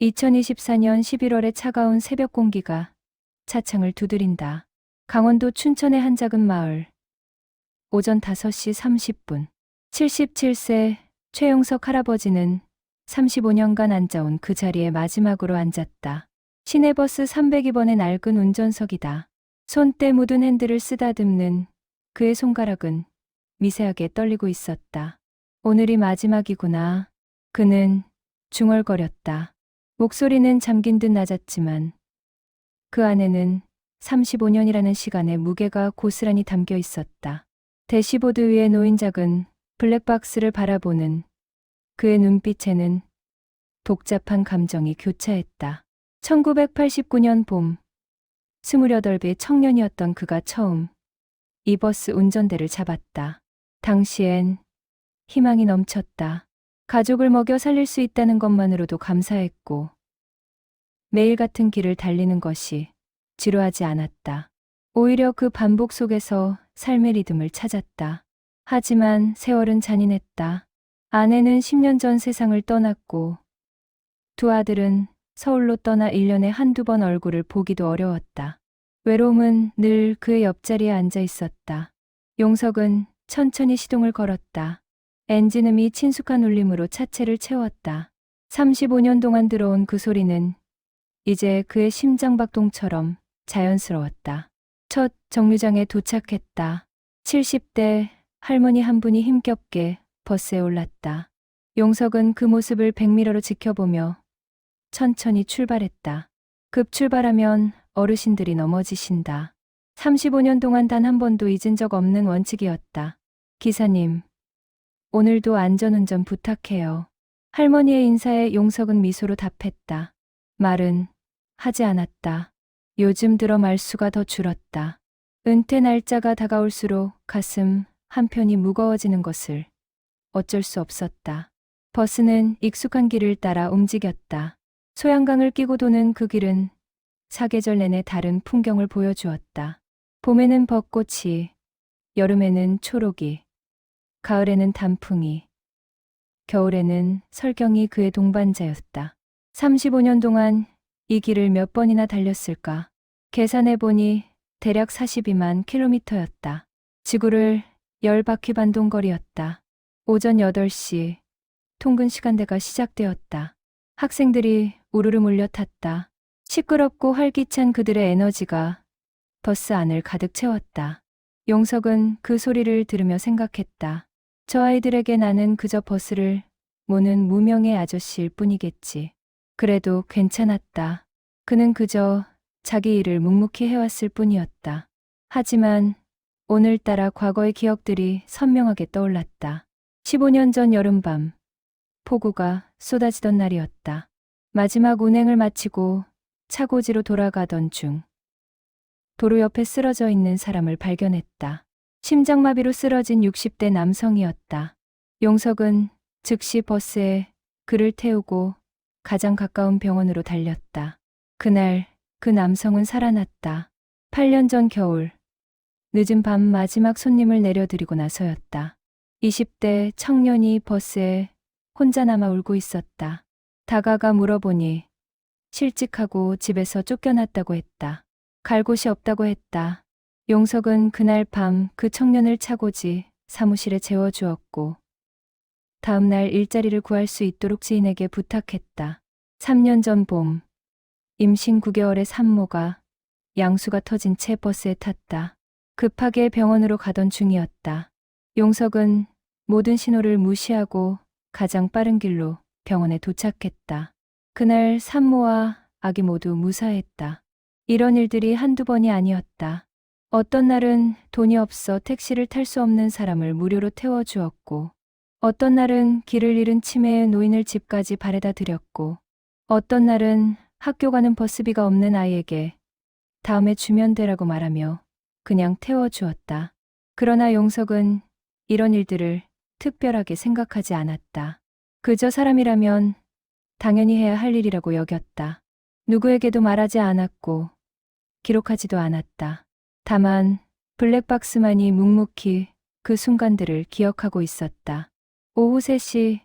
2024년 11월의 차가운 새벽 공기가 차창을 두드린다. 강원도 춘천의 한 작은 마을. 오전 5시 30분. 77세 최용석 할아버지는 35년간 앉아온 그 자리에 마지막으로 앉았다. 시내버스 302번의 낡은 운전석이다. 손때 묻은 핸들을 쓰다듬는 그의 손가락은 미세하게 떨리고 있었다. 오늘이 마지막이구나. 그는 중얼거렸다. 목소리는 잠긴 듯 낮았지만 그 안에는 35년이라는 시간의 무게가 고스란히 담겨 있었다. 대시보드 위에 놓인 작은 블랙박스를 바라보는 그의 눈빛에는 복잡한 감정이 교차했다. 1989년 봄, 28의 청년이었던 그가 처음 이 버스 운전대를 잡았다. 당시엔 희망이 넘쳤다. 가족을 먹여 살릴 수 있다는 것만으로도 감사했고 매일 같은 길을 달리는 것이 지루하지 않았다. 오히려 그 반복 속에서 삶의 리듬을 찾았다. 하지만 세월은 잔인했다. 아내는 10년 전 세상을 떠났고 두 아들은 서울로 떠나 1년에 한두 번 얼굴을 보기도 어려웠다. 외로움은 늘 그의 옆자리에 앉아 있었다. 용석은 천천히 시동을 걸었다. 엔진음이 친숙한 울림으로 차체를 채웠다. 35년 동안 들어온 그 소리는 이제 그의 심장박동처럼 자연스러웠다. 첫 정류장에 도착했다. 70대 할머니 한 분이 힘겹게 버스에 올랐다. 용석은 그 모습을 백미러로 지켜보며 천천히 출발했다. 급출발하면 어르신들이 넘어지신다. 35년 동안 단 한 번도 잊은 적 없는 원칙이었다. 기사님, 오늘도 안전운전 부탁해요. 할머니의 인사에 용석은 미소로 답했다. 말은 하지 않았다. 요즘 들어 말수가 더 줄었다. 은퇴 날짜가 다가올수록 가슴 한편이 무거워지는 것을 어쩔 수 없었다. 버스는 익숙한 길을 따라 움직였다. 소양강을 끼고 도는 그 길은 사계절 내내 다른 풍경을 보여주었다. 봄에는 벚꽃이, 여름에는 초록이, 가을에는 단풍이, 겨울에는 설경이 그의 동반자였다. 35년 동안 이 길을 몇 번이나 달렸을까? 계산해보니 대략 42만 킬로미터였다. 지구를 10바퀴 반동 거리였다. 오전 8시 통근 시간대가 시작되었다. 학생들이 우르르 몰려탔다. 시끄럽고 활기찬 그들의 에너지가 버스 안을 가득 채웠다. 용석은 그 소리를 들으며 생각했다. 저 아이들에게 나는 그저 버스를 모는 무명의 아저씨일 뿐이겠지. 그래도 괜찮았다. 그는 그저 자기 일을 묵묵히 해왔을 뿐이었다. 하지만 오늘따라 과거의 기억들이 선명하게 떠올랐다. 15년 전 여름밤, 폭우가 쏟아지던 날이었다. 마지막 운행을 마치고 차고지로 돌아가던 중 도로 옆에 쓰러져 있는 사람을 발견했다. 심장마비로 쓰러진 60대 남성이었다. 용석은 즉시 버스에 그를 태우고 가장 가까운 병원으로 달렸다. 그날 그 남성은 살아났다. 8년 전 겨울, 늦은 밤 마지막 손님을 내려드리고 나서였다. 20대 청년이 버스에 혼자 남아 울고 있었다. 다가가 물어보니 실직하고 집에서 쫓겨났다고 했다. 갈 곳이 없다고 했다. 용석은 그날 밤 그 청년을 차고지 사무실에 재워주었고 다음 날 일자리를 구할 수 있도록 지인에게 부탁했다. 3년 전 봄, 임신 9개월의 산모가 양수가 터진 채 버스에 탔다. 급하게 병원으로 가던 중이었다. 용석은 모든 신호를 무시하고 가장 빠른 길로 병원에 도착했다. 그날 산모와 아기 모두 무사했다. 이런 일들이 한두 번이 아니었다. 어떤 날은 돈이 없어 택시를 탈 수 없는 사람을 무료로 태워주었고, 어떤 날은 길을 잃은 치매의 노인을 집까지 바래다 드렸고, 어떤 날은 학교 가는 버스비가 없는 아이에게 다음에 주면 되라고 말하며 그냥 태워주었다. 그러나 용석은 이런 일들을 특별하게 생각하지 않았다. 그저 사람이라면 당연히 해야 할 일이라고 여겼다. 누구에게도 말하지 않았고 기록하지도 않았다. 다만 블랙박스만이 묵묵히 그 순간들을 기억하고 있었다. 오후 3시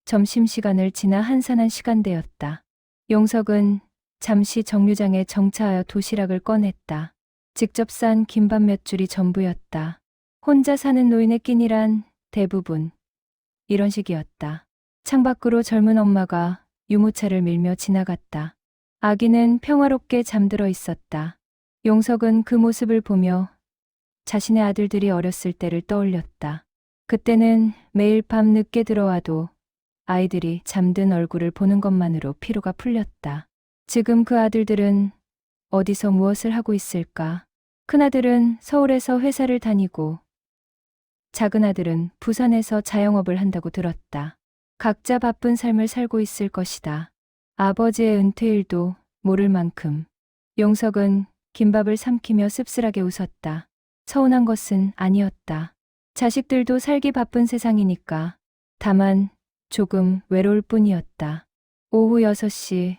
점심시간을 지나 한산한 시간대였다. 용석은 잠시 정류장에 정차하여 도시락을 꺼냈다. 직접 싼 김밥 몇 줄이 전부였다. 혼자 사는 노인의 끼니란 대부분 이런 식이었다. 창밖으로 젊은 엄마가 유모차를 밀며 지나갔다. 아기는 평화롭게 잠들어 있었다. 용석은 그 모습을 보며 자신의 아들들이 어렸을 때를 떠올렸다. 그때는 매일 밤 늦게 들어와도 아이들이 잠든 얼굴을 보는 것만으로 피로가 풀렸다. 지금 그 아들들은 어디서 무엇을 하고 있을까? 큰아들은 서울에서 회사를 다니고 작은아들은 부산에서 자영업을 한다고 들었다. 각자 바쁜 삶을 살고 있을 것이다. 아버지의 은퇴일도 모를 만큼. 용석은 김밥을 삼키며 씁쓸하게 웃었다. 서운한 것은 아니었다. 자식들도 살기 바쁜 세상이니까. 다만 조금 외로울 뿐이었다. 오후 6시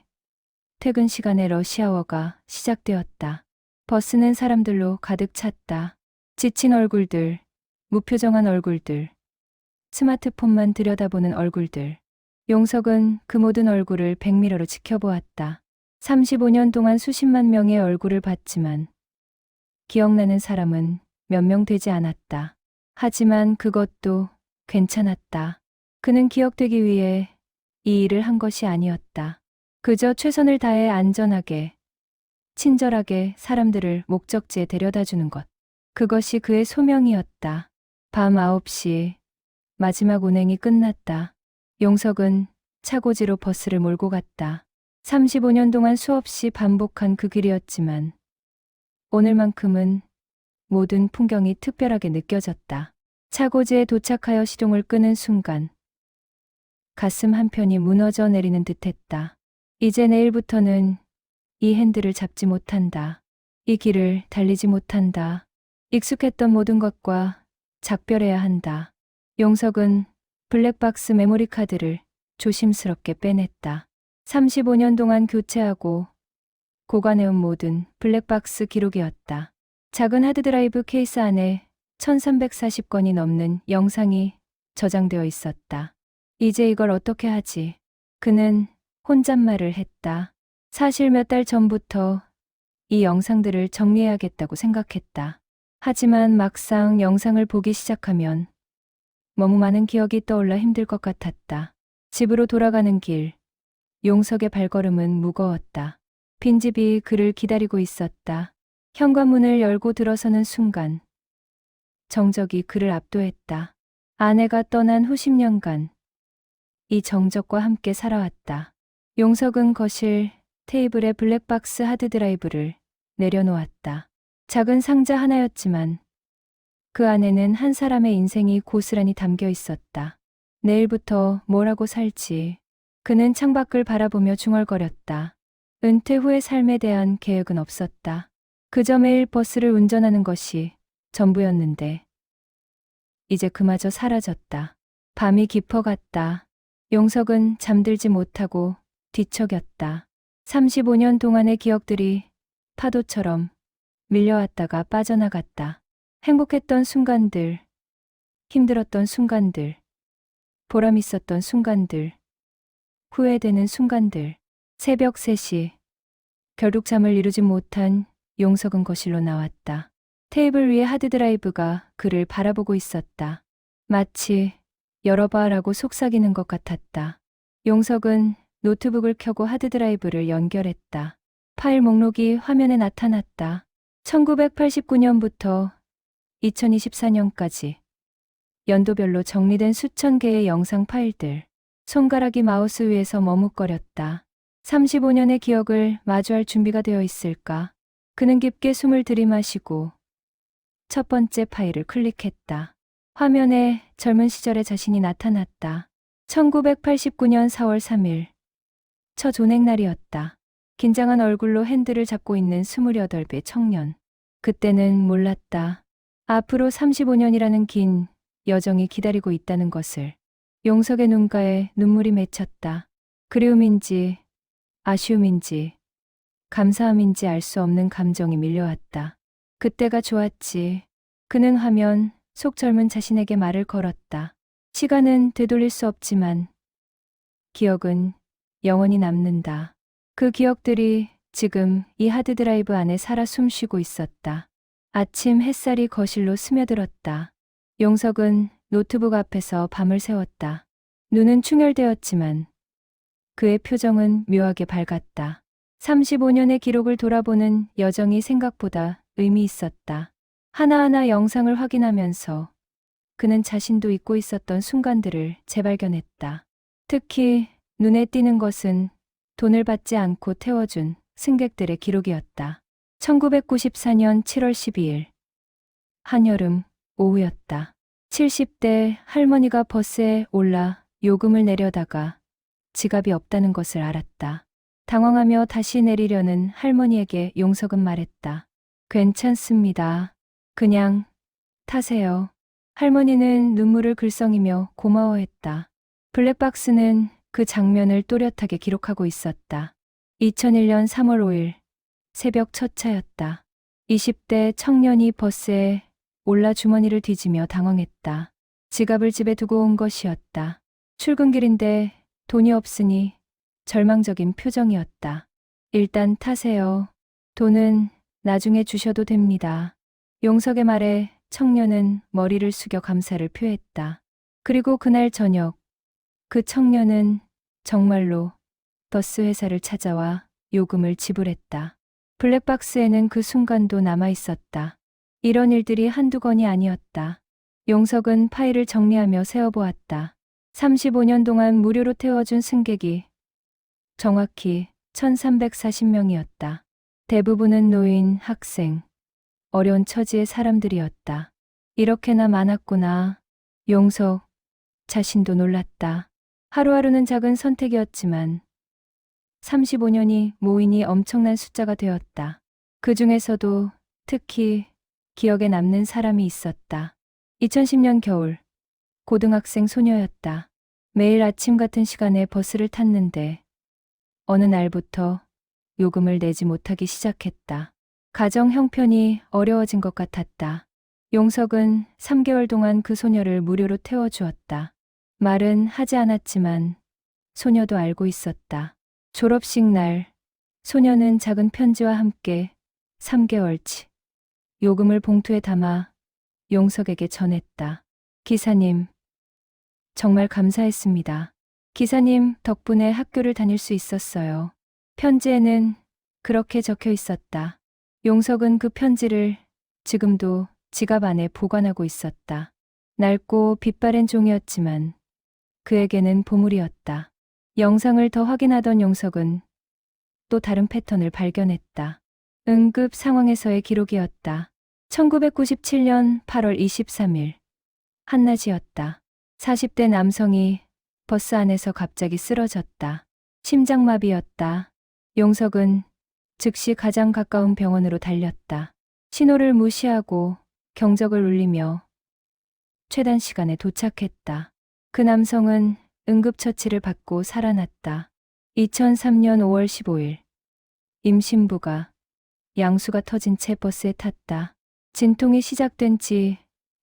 퇴근 시간에 러시아워가 시작되었다. 버스는 사람들로 가득 찼다. 지친 얼굴들, 무표정한 얼굴들, 스마트폰만 들여다보는 얼굴들. 용석은 그 모든 얼굴을 백미러로 지켜보았다. 35년 동안 수십만 명의 얼굴을 봤지만 기억나는 사람은 몇 명 되지 않았다. 하지만 그것도 괜찮았다. 그는 기억되기 위해 이 일을 한 것이 아니었다. 그저 최선을 다해 안전하게, 친절하게 사람들을 목적지에 데려다주는 것. 그것이 그의 소명이었다. 밤 9시 마지막 운행이 끝났다. 용석은 차고지로 버스를 몰고 갔다. 35년 동안 수없이 반복한 그 길이었지만 오늘만큼은 모든 풍경이 특별하게 느껴졌다. 차고지에 도착하여 시동을 끄는 순간 가슴 한편이 무너져 내리는 듯했다. 이제 내일부터는 이 핸들을 잡지 못한다. 이 길을 달리지 못한다. 익숙했던 모든 것과 작별해야 한다. 용석은 블랙박스 메모리 카드를 조심스럽게 빼냈다. 35년 동안 교체하고 보관해온 모든 블랙박스 기록이었다. 작은 하드드라이브 케이스 안에 1340건이 넘는 영상이 저장되어 있었다. 이제 이걸 어떻게 하지? 그는 혼잣말을 했다. 사실 몇 달 전부터 이 영상들을 정리해야겠다고 생각했다. 하지만 막상 영상을 보기 시작하면 너무 많은 기억이 떠올라 힘들 것 같았다. 집으로 돌아가는 길, 용석의 발걸음은 무거웠다. 빈집이 그를 기다리고 있었다. 현관문을 열고 들어서는 순간 정적이 그를 압도했다. 아내가 떠난 후 10년간 이 정적과 함께 살아왔다. 용석은 거실 테이블에 블랙박스 하드드라이브를 내려놓았다. 작은 상자 하나였지만 그 안에는 한 사람의 인생이 고스란히 담겨 있었다. 내일부터 뭘 하고 살지. 그는 창밖을 바라보며 중얼거렸다. 은퇴 후의 삶에 대한 계획은 없었다. 그저 매일 버스를 운전하는 것이 전부였는데 이제 그마저 사라졌다. 밤이 깊어갔다. 용석은 잠들지 못하고 뒤척였다. 35년 동안의 기억들이 파도처럼 밀려왔다가 빠져나갔다. 행복했던 순간들, 힘들었던 순간들, 보람 있었던 순간들, 후회되는 순간들. 새벽 3시, 결국 잠을 이루지 못한 용석은 거실로 나왔다. 테이블 위에 하드드라이브가 그를 바라보고 있었다. 마치 열어봐라고 속삭이는 것 같았다. 용석은 노트북을 켜고 하드드라이브를 연결했다. 파일 목록이 화면에 나타났다. 1989년부터 2024년까지 연도별로 정리된 수천 개의 영상 파일들. 손가락이 마우스 위에서 머뭇거렸다. 35년의 기억을 마주할 준비가 되어 있을까? 그는 깊게 숨을 들이마시고 첫 번째 파일을 클릭했다. 화면에 젊은 시절의 자신이 나타났다. 1989년 4월 3일. 첫 운행날이었다. 긴장한 얼굴로 핸들을 잡고 있는 28배 청년. 그때는 몰랐다. 앞으로 35년이라는 긴 여정이 기다리고 있다는 것을. 용석의 눈가에 눈물이 맺혔다. 그리움인지 아쉬움인지 감사함인지 알 수 없는 감정이 밀려왔다. 그때가 좋았지. 그는 화면 속 젊은 자신에게 말을 걸었다. 시간은 되돌릴 수 없지만 기억은 영원히 남는다. 그 기억들이 지금 이 하드드라이브 안에 살아 숨쉬고 있었다. 아침 햇살이 거실로 스며들었다. 용석은 노트북 앞에서 밤을 새웠다. 눈은 충혈되었지만 그의 표정은 묘하게 밝았다. 35년의 기록을 돌아보는 여정이 생각보다 의미 있었다. 하나하나 영상을 확인하면서 그는 자신도 잊고 있었던 순간들을 재발견했다. 특히 눈에 띄는 것은 돈을 받지 않고 태워준 승객들의 기록이었다. 1994년 7월 12일 한여름 오후였다. 70대 할머니가 버스에 올라 요금을 내려다가 지갑이 없다는 것을 알았다. 당황하며 다시 내리려는 할머니에게 용석은 말했다. 괜찮습니다. 그냥 타세요. 할머니는 눈물을 글썽이며 고마워했다. 블랙박스는 그 장면을 또렷하게 기록하고 있었다. 2001년 3월 5일 새벽 첫 차였다. 20대 청년이 버스에 올라 주머니를 뒤지며 당황했다. 지갑을 집에 두고 온 것이었다. 출근길인데 돈이 없으니 절망적인 표정이었다. 일단 타세요. 돈은 나중에 주셔도 됩니다. 용석의 말에 청년은 머리를 숙여 감사를 표했다. 그리고 그날 저녁 그 청년은 정말로 버스 회사를 찾아와 요금을 지불했다. 블랙박스에는 그 순간도 남아 있었다. 이런 일들이 한두 건이 아니었다. 용석은 파일을 정리하며 세어보았다. 35년 동안 무료로 태워준 승객이 정확히 1340명이었다. 대부분은 노인, 학생, 어려운 처지의 사람들이었다. 이렇게나 많았구나. 용석 자신도 놀랐다. 하루하루는 작은 선택이었지만 35년이 모이니 엄청난 숫자가 되었다. 그 중에서도 특히 기억에 남는 사람이 있었다. 2010년 겨울, 고등학생 소녀였다. 매일 아침 같은 시간에 버스를 탔는데 어느 날부터 요금을 내지 못하기 시작했다. 가정 형편이 어려워진 것 같았다. 용석은 3개월 동안 그 소녀를 무료로 태워주었다. 말은 하지 않았지만 소녀도 알고 있었다. 졸업식 날, 소녀는 작은 편지와 함께 3개월치 요금을 봉투에 담아 용석에게 전했다. 기사님, 정말 감사했습니다. 기사님 덕분에 학교를 다닐 수 있었어요. 편지에는 그렇게 적혀 있었다. 용석은 그 편지를 지금도 지갑 안에 보관하고 있었다. 낡고 빛바랜 종이었지만 그에게는 보물이었다. 영상을 더 확인하던 용석은 또 다른 패턴을 발견했다. 응급 상황에서의 기록이었다. 1997년 8월 23일 한낮이었다. 40대 남성이 버스 안에서 갑자기 쓰러졌다. 심장마비였다. 용석은 즉시 가장 가까운 병원으로 달렸다. 신호를 무시하고 경적을 울리며 최단 시간에 도착했다. 그 남성은 응급처치를 받고 살아났다. 2003년 5월 15일 임신부가 양수가 터진 채 버스에 탔다. 진통이 시작된 지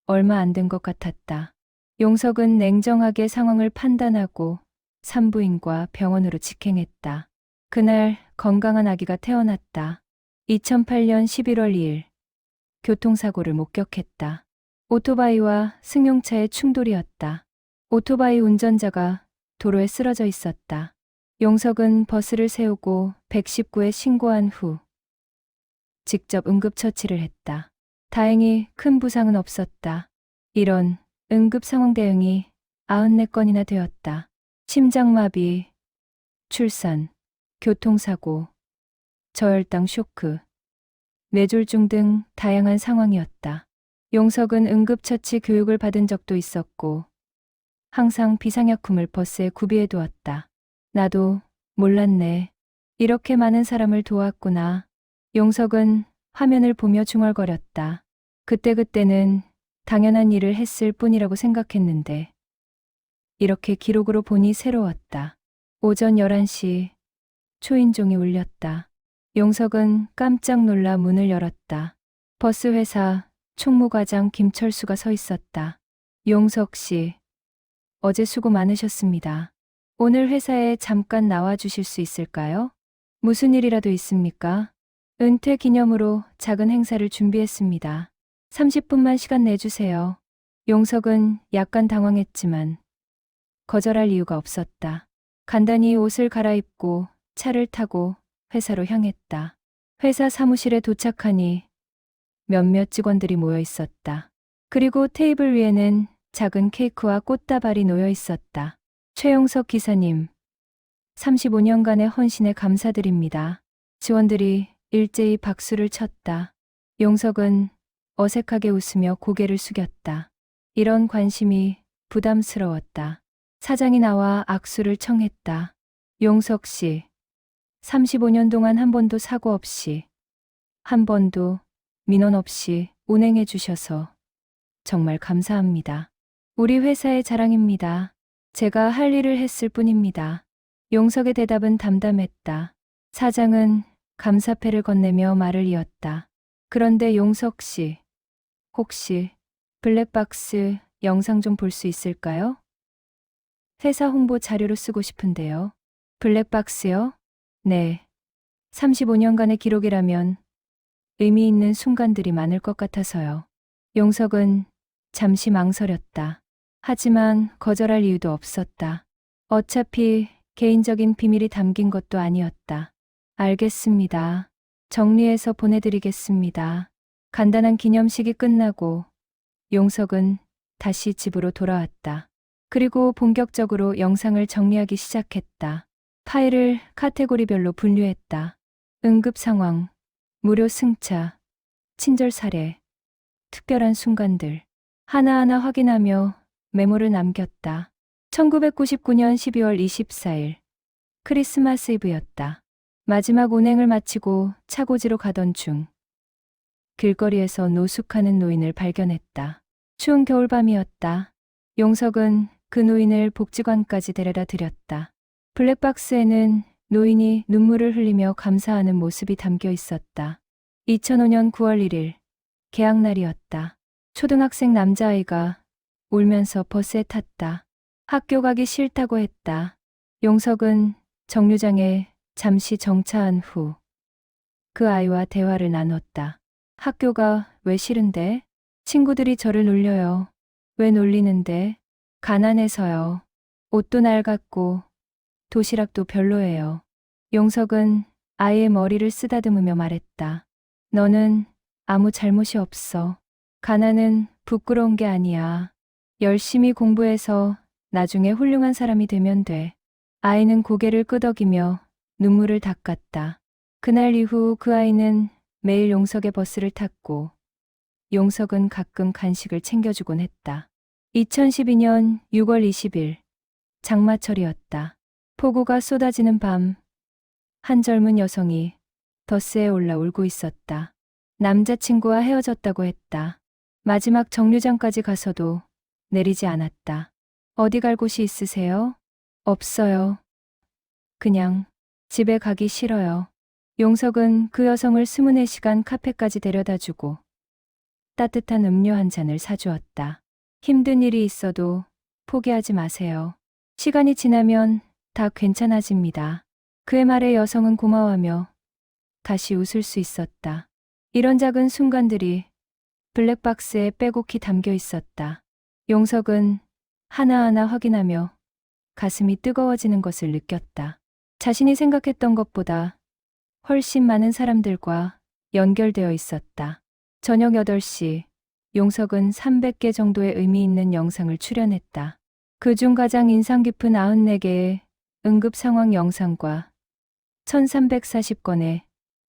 얼마 안 된 것 같았다. 용석은 냉정하게 상황을 판단하고 산부인과 병원으로 직행했다. 그날 건강한 아기가 태어났다. 2008년 11월 2일 교통사고를 목격했다. 오토바이와 승용차의 충돌이었다. 오토바이 운전자가 도로에 쓰러져 있었다. 용석은 버스를 세우고 119에 신고한 후 직접 응급처치를 했다. 다행히 큰 부상은 없었다. 이런 응급 상황 대응이 94건이나 되었다. 심장마비, 출산, 교통사고, 저혈당 쇼크, 뇌졸중 등 다양한 상황이었다. 용석은 응급처치 교육을 받은 적도 있었고 항상 비상약품을 버스에 구비해 두었다. 나도 몰랐네. 이렇게 많은 사람을 도왔구나. 용석은 화면을 보며 중얼거렸다. 그때는 당연한 일을 했을 뿐이라고 생각했는데 이렇게 기록으로 보니 새로웠다. 오전 11시 초인종이 울렸다. 용석은 깜짝 놀라 문을 열었다. 버스 회사 총무과장 김철수가 서 있었다. 용석 씨, 어제 수고 많으셨습니다. 오늘 회사에 잠깐 나와 주실 수 있을까요? 무슨 일이라도 있습니까? 은퇴 기념으로 작은 행사를 준비했습니다. 30분만 시간 내주세요. 용석은 약간 당황했지만 거절할 이유가 없었다. 간단히 옷을 갈아입고 차를 타고 회사로 향했다. 회사 사무실에 도착하니 몇몇 직원들이 모여 있었다. 그리고 테이블 위에는 작은 케이크와 꽃다발이 놓여 있었다. 최용석 기사님, 35년간의 헌신에 감사드립니다. 직원들이 일제히 박수를 쳤다. 용석은 어색하게 웃으며 고개를 숙였다. 이런 관심이 부담스러웠다. 사장이 나와 악수를 청했다. 용석 씨, 35년 동안 한 번도 사고 없이, 한 번도 민원 없이 운행해 주셔서 정말 감사합니다. 우리 회사의 자랑입니다. 제가 할 일을 했을 뿐입니다. 용석의 대답은 담담했다. 사장은 감사패를 건네며 말을 이었다. 그런데 용석 씨, 혹시 블랙박스 영상 좀 볼 수 있을까요? 회사 홍보 자료로 쓰고 싶은데요. 블랙박스요? 네. 35년간의 기록이라면 의미 있는 순간들이 많을 것 같아서요. 용석은 잠시 망설였다. 하지만 거절할 이유도 없었다. 어차피 개인적인 비밀이 담긴 것도 아니었다. 알겠습니다. 정리해서 보내드리겠습니다. 간단한 기념식이 끝나고 용석은 다시 집으로 돌아왔다. 그리고 본격적으로 영상을 정리하기 시작했다. 파일을 카테고리별로 분류했다. 응급 상황, 무료 승차, 친절 사례, 특별한 순간들. 하나하나 확인하며 메모를 남겼다. 1999년 12월 24일, 크리스마스 이브였다. 마지막 운행을 마치고 차고지로 가던 중 길거리에서 노숙하는 노인을 발견했다. 추운 겨울밤이었다. 용석은 그 노인을 복지관까지 데려다 드렸다. 블랙박스에는 노인이 눈물을 흘리며 감사하는 모습이 담겨 있었다. 2005년 9월 1일, 개학날이었다. 초등학생 남자아이가 울면서 버스에 탔다. 학교 가기 싫다고 했다. 용석은 정류장에 잠시 정차한 후 그 아이와 대화를 나눴다. 학교가 왜 싫은데? 친구들이 저를 놀려요. 왜 놀리는데? 가난해서요. 옷도 낡았고 도시락도 별로예요. 용석은 아이의 머리를 쓰다듬으며 말했다. 너는 아무 잘못이 없어. 가난은 부끄러운 게 아니야. 열심히 공부해서 나중에 훌륭한 사람이 되면 돼. 아이는 고개를 끄덕이며 눈물을 닦았다. 그날 이후 그 아이는 매일 용석의 버스를 탔고 용석은 가끔 간식을 챙겨주곤 했다. 2012년 6월 20일, 장마철이었다. 폭우가 쏟아지는 밤, 한 젊은 여성이 버스에 올라 울고 있었다. 남자친구와 헤어졌다고 했다. 마지막 정류장까지 가서도 내리지 않았다. 어디 갈 곳이 있으세요? 없어요. 그냥 집에 가기 싫어요. 용석은 그 여성을 24시간 카페까지 데려다주고 따뜻한 음료 한 잔을 사주었다. 힘든 일이 있어도 포기하지 마세요. 시간이 지나면 다 괜찮아집니다. 그의 말에 여성은 고마워하며 다시 웃을 수 있었다. 이런 작은 순간들이 블랙박스에 빼곡히 담겨 있었다. 용석은 하나하나 확인하며 가슴이 뜨거워지는 것을 느꼈다. 자신이 생각했던 것보다 훨씬 많은 사람들과 연결되어 있었다. 저녁 8시, 용석은 300개 정도의 의미 있는 영상을 출연했다. 그중 가장 인상 깊은 94개의 응급 상황 영상과 1340건의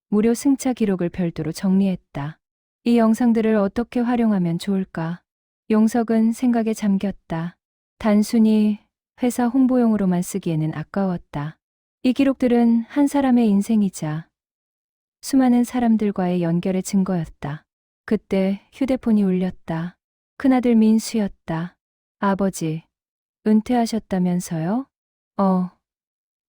무료 승차 기록을 별도로 정리했다. 이 영상들을 어떻게 활용하면 좋을까? 용석은 생각에 잠겼다. 단순히 회사 홍보용으로만 쓰기에는 아까웠다. 이 기록들은 한 사람의 인생이자 수많은 사람들과의 연결의 증거였다. 그때 휴대폰이 울렸다. 큰아들 민수였다. 아버지, 은퇴하셨다면서요?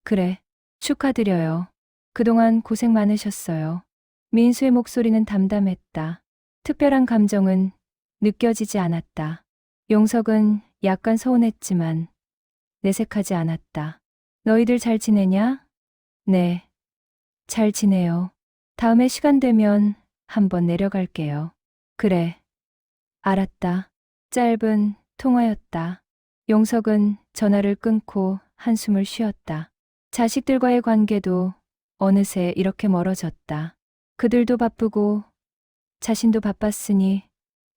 그래. 축하드려요. 그동안 고생 많으셨어요. 민수의 목소리는 담담했다. 특별한 감정은 느껴지지 않았다. 용석은 약간 서운했지만 내색하지 않았다. 너희들 잘 지내냐? 네. 잘 지내요. 다음에 시간 되면 한번 내려갈게요. 그래. 알았다. 짧은 통화였다. 용석은 전화를 끊고 한숨을 쉬었다. 자식들과의 관계도 어느새 이렇게 멀어졌다. 그들도 바쁘고 자신도 바빴으니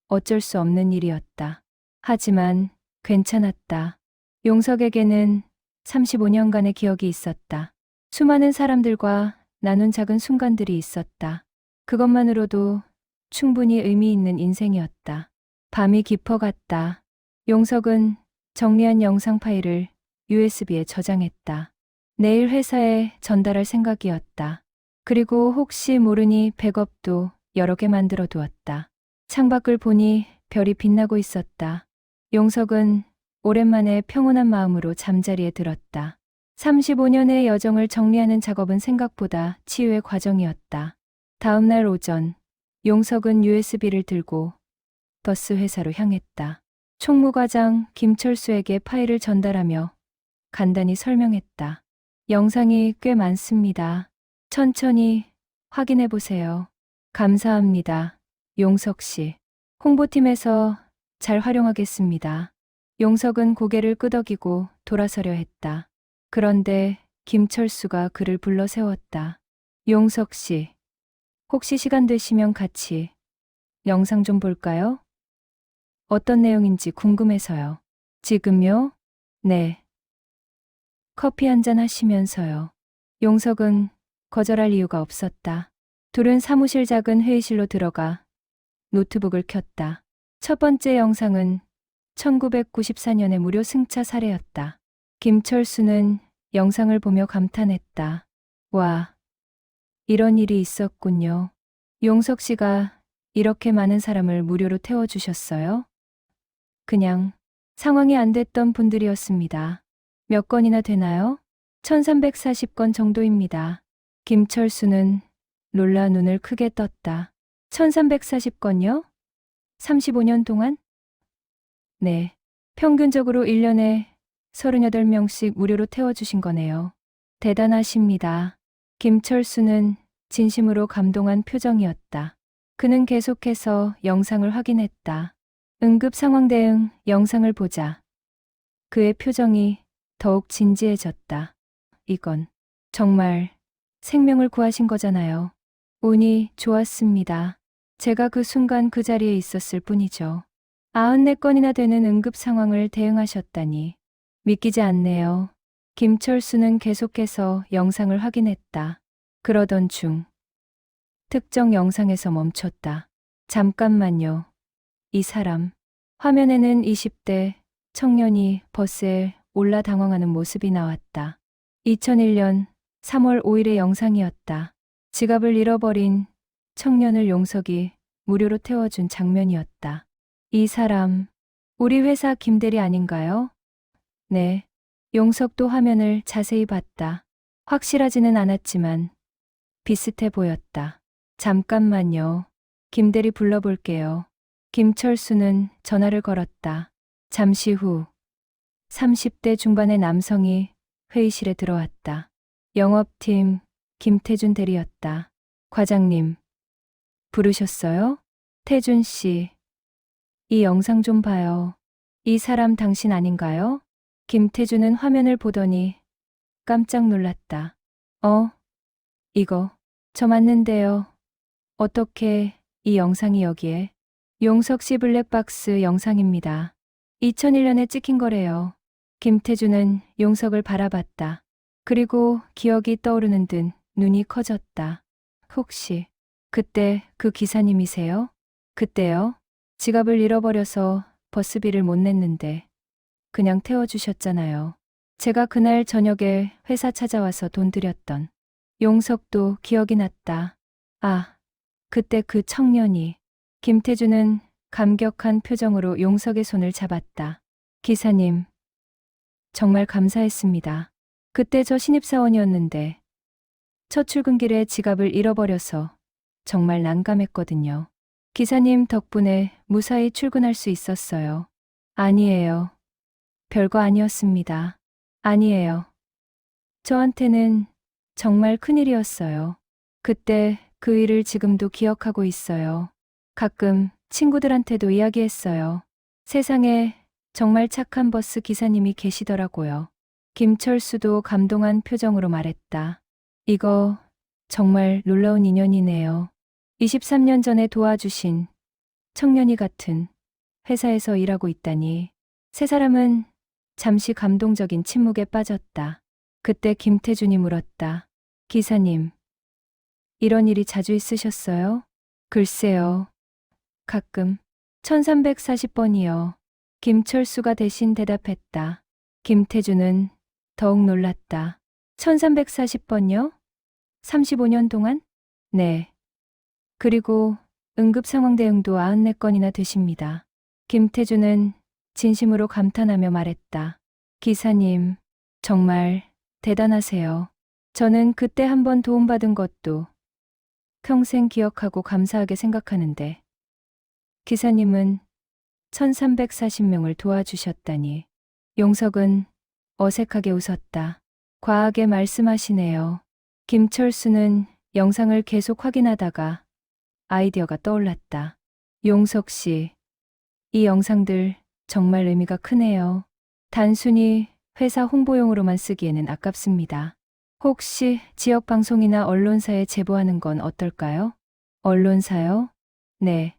어쩔 수 없는 일이었다. 하지만 괜찮았다. 용석에게는 35년간의 기억이 있었다. 수많은 사람들과 나눈 작은 순간들이 있었다. 그것만으로도 충분히 의미 있는 인생이었다. 밤이 깊어갔다. 용석은 정리한 영상 파일을 USB에 저장했다. 내일 회사에 전달할 생각이었다. 그리고 혹시 모르니 백업도 여러 개 만들어 두었다. 창밖을 보니 별이 빛나고 있었다. 용석은 오랜만에 평온한 마음으로 잠자리에 들었다. 35년의 여정을 정리하는 작업은 생각보다 치유의 과정이었다. 다음 날 오전, 용석은 USB를 들고 버스 회사로 향했다. 총무과장 김철수에게 파일을 전달하며 간단히 설명했다. 영상이 꽤 많습니다. 천천히 확인해 보세요. 감사합니다. 용석 씨. 홍보팀에서 잘 활용하겠습니다. 용석은 고개를 끄덕이고 돌아서려 했다. 그런데 김철수가 그를 불러 세웠다. 용석 씨, 혹시 시간 되시면 같이 영상 좀 볼까요? 어떤 내용인지 궁금해서요. 지금요? 네. 커피 한잔 하시면서요. 용석은 거절할 이유가 없었다. 둘은 사무실 작은 회의실로 들어가 노트북을 켰다. 첫 번째 영상은 1994년의 무료 승차 사례였다. 김철수는 영상을 보며 감탄했다. 와, 이런 일이 있었군요. 용석 씨가 이렇게 많은 사람을 무료로 태워주셨어요? 그냥 상황이 안 됐던 분들이었습니다. 몇 건이나 되나요? 1340건 정도입니다. 김철수는 놀라 눈을 크게 떴다. 1340건요? 35년 동안? 네. 평균적으로 1년에 38명씩 무료로 태워주신 거네요. 대단하십니다. 김철수는 진심으로 감동한 표정이었다. 그는 계속해서 영상을 확인했다. 응급 상황 대응 영상을 보자. 그의 표정이 더욱 진지해졌다. 이건 정말 생명을 구하신 거잖아요. 운이 좋았습니다. 제가 그 순간 그 자리에 있었을 뿐이죠. 94건이나 되는 응급 상황을 대응하셨다니 믿기지 않네요. 김철수는 계속해서 영상을 확인했다. 그러던 중 특정 영상에서 멈췄다. 잠깐만요. 이 사람. 화면에는 20대 청년이 버스에 올라 당황하는 모습이 나왔다. 2001년 3월 5일의 영상이었다. 지갑을 잃어버린 청년을 용석이 무료로 태워준 장면이었다. 이 사람, 우리 회사 김대리 아닌가요? 네. 용석도 화면을 자세히 봤다. 확실하지는 않았지만 비슷해 보였다. 잠깐만요. 김대리 불러볼게요. 김철수는 전화를 걸었다. 잠시 후 30대 중반의 남성이 회의실에 들어왔다. 영업팀 김태준 대리였다. 과장님, 부르셨어요? 태준 씨, 이 영상 좀 봐요. 이 사람 당신 아닌가요? 김태준은 화면을 보더니 깜짝 놀랐다. 이거 저 맞는데요. 어떻게 이 영상이 여기에? 용석 씨 블랙박스 영상입니다. 2001년에 찍힌 거래요. 김태준은 용석을 바라봤다. 그리고 기억이 떠오르는 듯 눈이 커졌다. 혹시 그때 그 기사님이세요? 그때요? 지갑을 잃어버려서 버스비를 못 냈는데 그냥 태워주셨잖아요. 제가 그날 저녁에 회사 찾아와서 돈 드렸던. 용석도 기억이 났다. 아, 그때 그 청년이. 김태준은 감격한 표정으로 용석의 손을 잡았다. 기사님, 정말 감사했습니다. 그때 저 신입사원이었는데 첫 출근길에 지갑을 잃어버려서 정말 난감했거든요. 기사님 덕분에 무사히 출근할 수 있었어요. 아니에요. 별거 아니었습니다. 아니에요. 저한테는 정말 큰일이었어요. 그때 그 일을 지금도 기억하고 있어요. 가끔 친구들한테도 이야기했어요. 세상에 정말 착한 버스 기사님이 계시더라고요. 김철수도 감동한 표정으로 말했다. 이거 정말 놀라운 인연이네요. 23년 전에 도와주신 청년이 같은 회사에서 일하고 있다니. 세 사람은 잠시 감동적인 침묵에 빠졌다. 그때 김태준이 물었다. 기사님, 이런 일이 자주 있으셨어요? 글쎄요. 가끔. 1340번이요. 김철수가 대신 대답했다. 김태준은 더욱 놀랐다. 1340번요? 35년 동안? 네. 그리고 응급상황 대응도 94건이나 되십니다. 김태준은 진심으로 감탄하며 말했다. 기사님, 정말 대단하세요. 저는 그때 한번 도움받은 것도 평생 기억하고 감사하게 생각하는데, 기사님은 1340명을 도와주셨다니. 용석은 어색하게 웃었다. 과하게 말씀하시네요. 김철수는 영상을 계속 확인하다가 아이디어가 떠올랐다. 용석 씨, 이 영상들 정말 의미가 크네요. 단순히 회사 홍보용으로만 쓰기에는 아깝습니다. 혹시 지역 방송이나 언론사에 제보하는 건 어떨까요? 언론사요? 네.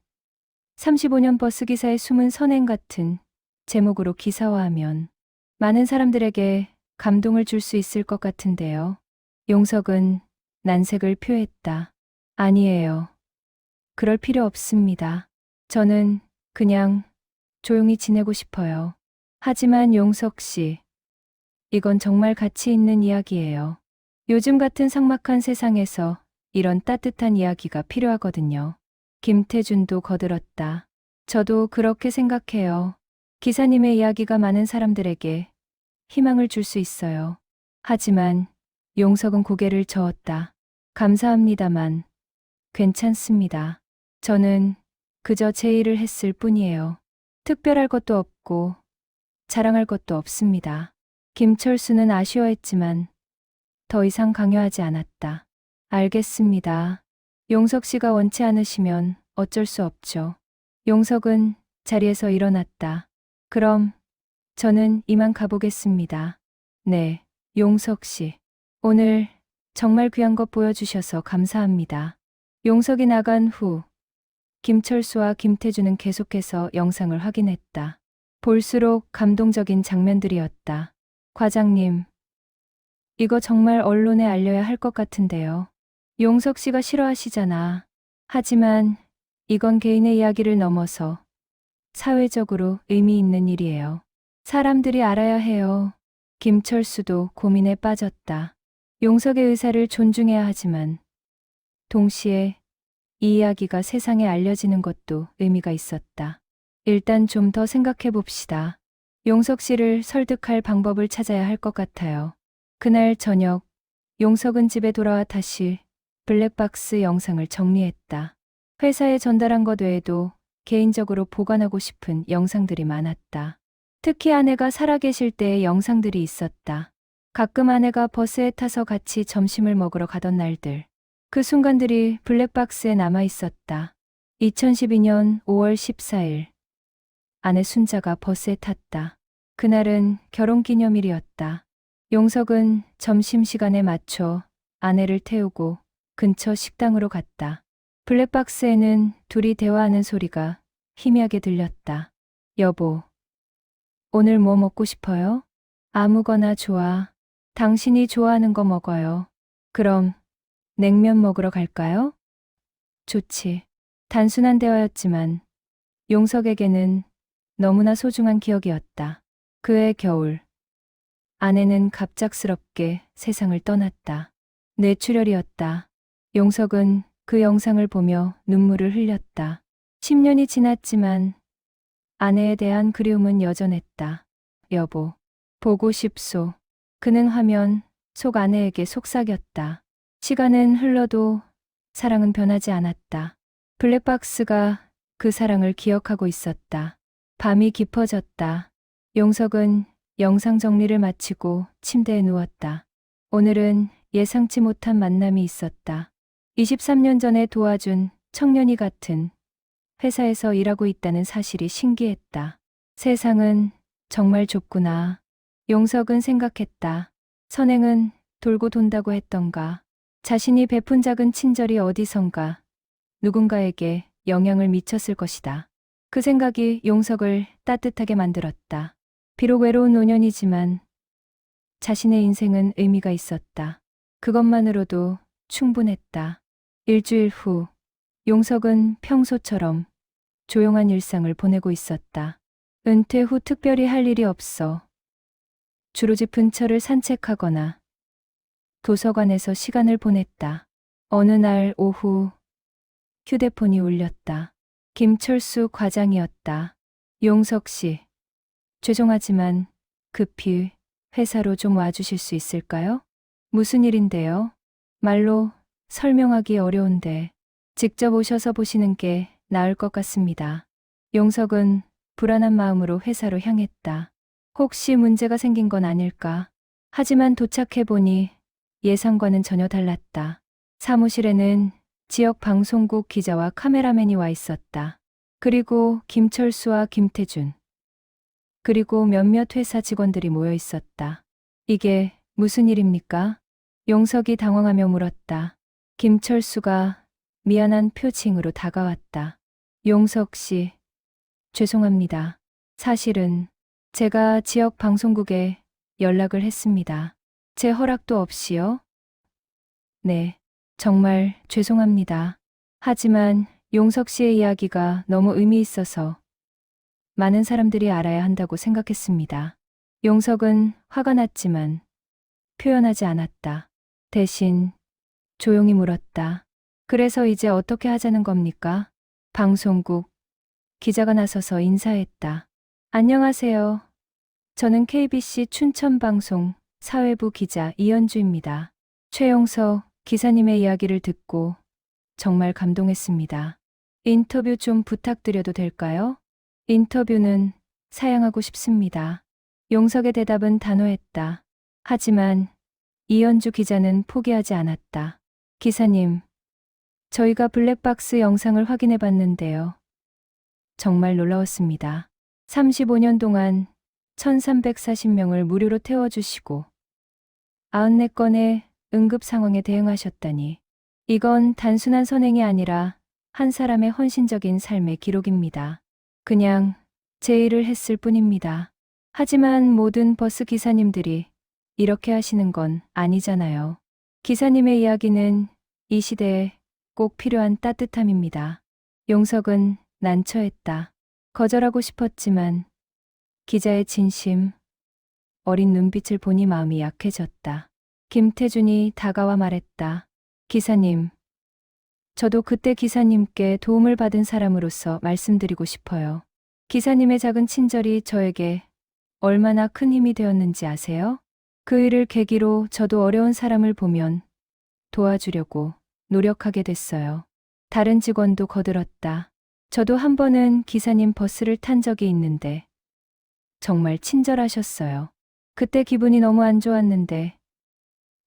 35년 버스 기사의 숨은 선행 같은 제목으로 기사화하면 많은 사람들에게 감동을 줄 수 있을 것 같은데요. 용석은 난색을 표했다. 아니에요. 그럴 필요 없습니다. 저는 그냥 조용히 지내고 싶어요. 하지만 용석 씨, 이건 정말 가치 있는 이야기예요. 요즘 같은 삭막한 세상에서 이런 따뜻한 이야기가 필요하거든요. 김태준도 거들었다. 저도 그렇게 생각해요. 기사님의 이야기가 많은 사람들에게 희망을 줄 수 있어요. 하지만 용석은 고개를 저었다. 감사합니다만 괜찮습니다. 저는 그저 제 일을 했을 뿐이에요. 특별할 것도 없고 자랑할 것도 없습니다. 김철수는 아쉬워했지만 더 이상 강요하지 않았다. 알겠습니다. 용석 씨가 원치 않으시면 어쩔 수 없죠. 용석은 자리에서 일어났다. 그럼 저는 이만 가보겠습니다. 네, 용석 씨. 오늘 정말 귀한 것 보여주셔서 감사합니다. 용석이 나간 후 김철수와 김태준은 계속해서 영상을 확인했다. 볼수록 감동적인 장면들이었다. 과장님, 이거 정말 언론에 알려야 할 것 같은데요. 용석 씨가 싫어하시잖아. 하지만 이건 개인의 이야기를 넘어서 사회적으로 의미 있는 일이에요. 사람들이 알아야 해요. 김철수도 고민에 빠졌다. 용석의 의사를 존중해야 하지만 동시에 이 이야기가 세상에 알려지는 것도 의미가 있었다. 일단 좀 더 생각해 봅시다. 용석 씨를 설득할 방법을 찾아야 할 것 같아요. 그날 저녁, 용석은 집에 돌아와 다시 블랙박스 영상을 정리했다. 회사에 전달한 것 외에도 개인적으로 보관하고 싶은 영상들이 많았다. 특히 아내가 살아계실 때의 영상들이 있었다. 가끔 아내가 버스에 타서 같이 점심을 먹으러 가던 날들. 그 순간들이 블랙박스에 남아 있었다. 2012년 5월 14일. 아내 순자가 버스에 탔다. 그날은 결혼기념일이었다. 용석은 점심시간에 맞춰 아내를 태우고 근처 식당으로 갔다. 블랙박스에는 둘이 대화하는 소리가 희미하게 들렸다. 여보, 오늘 뭐 먹고 싶어요? 아무거나 좋아. 당신이 좋아하는 거 먹어요. 그럼 냉면 먹으러 갈까요? 좋지. 단순한 대화였지만 용석에게는 너무나 소중한 기억이었다. 그해 겨울. 아내는 갑작스럽게 세상을 떠났다. 뇌출혈이었다. 용석은 그 영상을 보며 눈물을 흘렸다. 10년이 지났지만 아내에 대한 그리움은 여전했다. 여보, 보고 싶소. 그는 화면 속 아내에게 속삭였다. 시간은 흘러도 사랑은 변하지 않았다. 블랙박스가 그 사랑을 기억하고 있었다. 밤이 깊어졌다. 용석은 영상 정리를 마치고 침대에 누웠다. 오늘은 예상치 못한 만남이 있었다. 23년 전에 도와준 청년이 같은 회사에서 일하고 있다는 사실이 신기했다. 세상은 정말 좁구나. 용석은 생각했다. 선행은 돌고 돈다고 했던가. 자신이 베푼 작은 친절이 어디선가 누군가에게 영향을 미쳤을 것이다. 그 생각이 용석을 따뜻하게 만들었다. 비록 외로운 노년이지만 자신의 인생은 의미가 있었다. 그것만으로도 충분했다. 일주일 후, 용석은 평소처럼 조용한 일상을 보내고 있었다. 은퇴 후 특별히 할 일이 없어 주로 집 근처를 산책하거나 도서관에서 시간을 보냈다. 어느 날 오후 휴대폰이 울렸다. 김철수 과장이었다. 용석 씨, 죄송하지만 급히 회사로 좀 와주실 수 있을까요? 무슨 일인데요? 말로 설명하기 어려운데 직접 오셔서 보시는 게 나을 것 같습니다. 용석은 불안한 마음으로 회사로 향했다. 혹시 문제가 생긴 건 아닐까? 하지만 도착해보니 예상과는 전혀 달랐다. 사무실에는 지역 방송국 기자와 카메라맨이 와 있었다. 그리고 김철수와 김태준, 그리고 몇몇 회사 직원들이 모여 있었다. 이게 무슨 일입니까? 용석이 당황하며 물었다. 김철수가 미안한 표情으로 다가왔다. 용석 씨, 죄송합니다. 사실은 제가 지역 방송국에 연락을 했습니다. 제 허락도 없이요? 네, 정말 죄송합니다. 하지만 용석 씨의 이야기가 너무 의미 있어서 많은 사람들이 알아야 한다고 생각했습니다. 용석은 화가 났지만 표현하지 않았다. 대신 조용히 물었다. 그래서 이제 어떻게 하자는 겁니까? 방송국 기자가 나서서 인사했다. 안녕하세요. 저는 KBC 춘천방송 사회부 기자 이현주입니다. 최용석 기사님의 이야기를 듣고 정말 감동했습니다. 인터뷰 좀 부탁드려도 될까요? 인터뷰는 사양하고 싶습니다. 용석의 대답은 단호했다. 하지만 이현주 기자는 포기하지 않았다. 기사님, 저희가 블랙박스 영상을 확인해 봤는데요. 정말 놀라웠습니다. 35년 동안 1340명을 무료로 태워주시고 94건의 응급 상황에 대응하셨다니. 이건 단순한 선행이 아니라 한 사람의 헌신적인 삶의 기록입니다. 그냥 제 일을 했을 뿐입니다. 하지만 모든 버스 기사님들이 이렇게 하시는 건 아니잖아요. 기사님의 이야기는 이 시대에 꼭 필요한 따뜻함입니다. 용석은 난처했다. 거절하고 싶었지만 기자의 진심, 어린 눈빛을 보니 마음이 약해졌다. 김태준이 다가와 말했다. 기사님, 저도 그때 기사님께 도움을 받은 사람으로서 말씀드리고 싶어요. 기사님의 작은 친절이 저에게 얼마나 큰 힘이 되었는지 아세요? 그 일을 계기로 저도 어려운 사람을 보면 도와주려고 노력하게 됐어요. 다른 직원도 거들었다. 저도 한 번은 기사님 버스를 탄 적이 있는데 정말 친절하셨어요. 그때 기분이 너무 안 좋았는데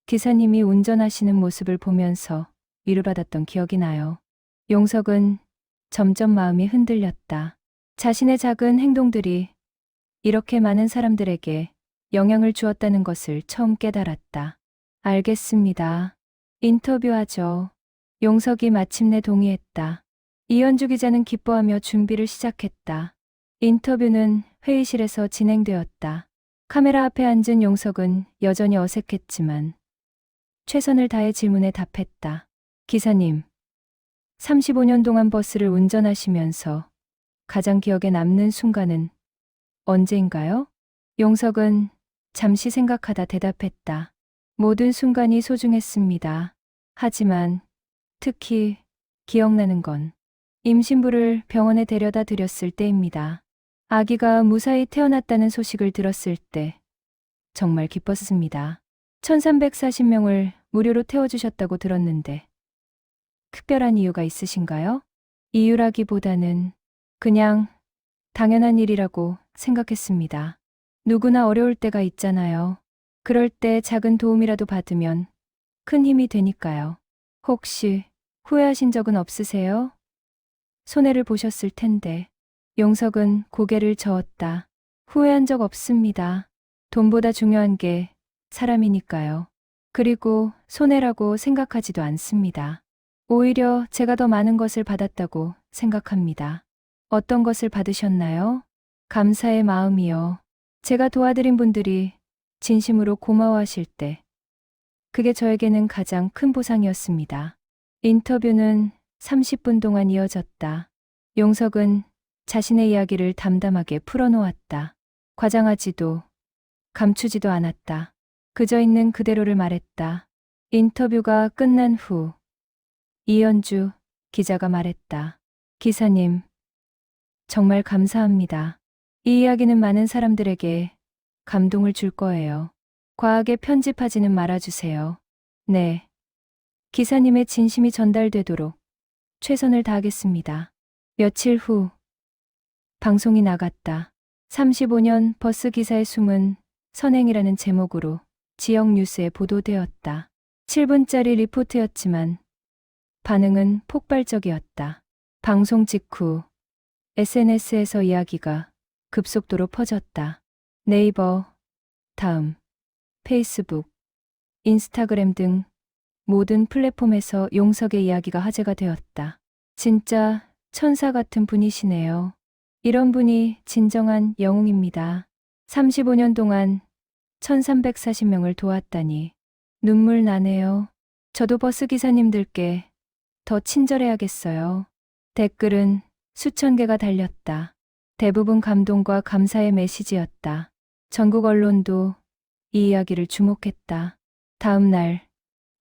기사님이 운전하시는 모습을 보면서 위로받았던 기억이 나요. 용석은 점점 마음이 흔들렸다. 자신의 작은 행동들이 이렇게 많은 사람들에게 영향을 주었다는 것을 처음 깨달았다. 알겠습니다. 인터뷰하죠. 용석이 마침내 동의했다. 이현주 기자는 기뻐하며 준비를 시작했다. 인터뷰는 회의실에서 진행되었다. 카메라 앞에 앉은 용석은 여전히 어색했지만 최선을 다해 질문에 답했다. 기사님, 35년 동안 버스를 운전하시면서 가장 기억에 남는 순간은 언제인가요? 용석은 잠시 생각하다 대답했다. 모든 순간이 소중했습니다. 하지만 특히 기억나는 건 임신부를 병원에 데려다 드렸을 때입니다. 아기가 무사히 태어났다는 소식을 들었을 때 정말 기뻤습니다. 1340명을 무료로 태워주셨다고 들었는데 특별한 이유가 있으신가요? 이유라기보다는 그냥 당연한 일이라고 생각했습니다. 누구나 어려울 때가 있잖아요. 그럴 때 작은 도움이라도 받으면 큰 힘이 되니까요. 혹시 후회하신 적은 없으세요? 손해를 보셨을 텐데. 용석은 고개를 저었다. 후회한 적 없습니다. 돈보다 중요한 게 사람이니까요. 그리고 손해라고 생각하지도 않습니다. 오히려 제가 더 많은 것을 받았다고 생각합니다. 어떤 것을 받으셨나요? 감사의 마음이요. 제가 도와드린 분들이 진심으로 고마워하실 때, 그게 저에게는 가장 큰 보상이었습니다. 인터뷰는 30분 동안 이어졌다. 용석은 자신의 이야기를 담담하게 풀어놓았다. 과장하지도 감추지도 않았다. 그저 있는 그대로를 말했다. 인터뷰가 끝난 후 이현주 기자가 말했다. 기사님, 정말 감사합니다. 이 이야기는 많은 사람들에게 감동을 줄 거예요. 과하게 편집하지는 말아주세요. 네. 기사님의 진심이 전달되도록 최선을 다하겠습니다. 며칠 후 방송이 나갔다. 35년 버스 기사의 숨은 선행이라는 제목으로 지역 뉴스에 보도되었다. 7분짜리 리포트였지만 반응은 폭발적이었다. 방송 직후 SNS에서 이야기가 급속도로 퍼졌다. 네이버, 다음, 페이스북, 인스타그램 등 모든 플랫폼에서 용석의 이야기가 화제가 되었다. 진짜 천사 같은 분이시네요. 이런 분이 진정한 영웅입니다. 35년 동안 1340명을 도왔다니 눈물 나네요. 저도 버스 기사님들께 더 친절해야겠어요. 댓글은 수천 개가 달렸다. 대부분 감동과 감사의 메시지였다. 전국 언론도 이 이야기를 주목했다. 다음 날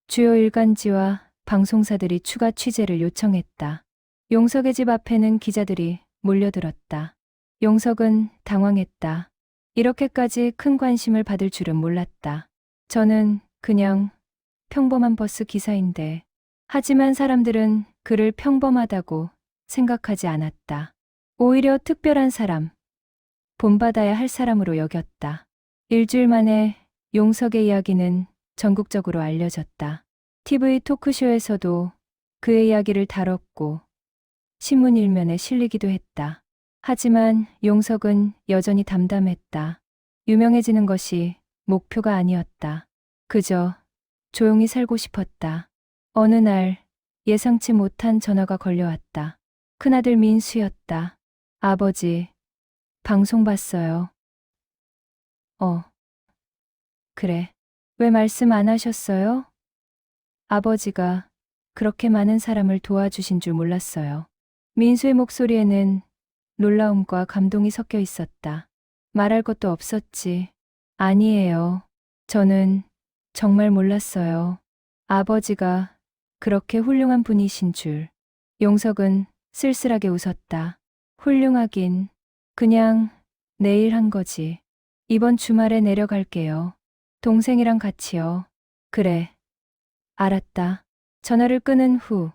주요 일간지와 방송사들이 추가 취재를 요청했다. 용석의 집 앞에는 기자들이 몰려들었다. 용석은 당황했다. 이렇게까지 큰 관심을 받을 줄은 몰랐다. 저는 그냥 평범한 버스 기사인데. 하지만 사람들은 그를 평범하다고 생각하지 않았다. 오히려 특별한 사람, 본받아야 할 사람으로 여겼다. 일주일 만에 용석의 이야기는 전국적으로 알려졌다. TV 토크쇼에서도 그의 이야기를 다뤘고 신문 일면에 실리기도 했다. 하지만 용석은 여전히 담담했다. 유명해지는 것이 목표가 아니었다. 그저 조용히 살고 싶었다. 어느 날 예상치 못한 전화가 걸려왔다. 큰아들 민수였다. 아버지, 방송 봤어요. 그래. 왜 말씀 안 하셨어요? 아버지가 그렇게 많은 사람을 도와주신 줄 몰랐어요. 민수의 목소리에는 놀라움과 감동이 섞여 있었다. 말할 것도 없었지. 아니에요. 저는 정말 몰랐어요. 아버지가 그렇게 훌륭한 분이신 줄. 용석은 쓸쓸하게 웃었다. 훌륭하긴. 그냥 내일 한 거지. 이번 주말에 내려갈게요. 동생이랑 같이요. 그래. 알았다. 전화를 끊은 후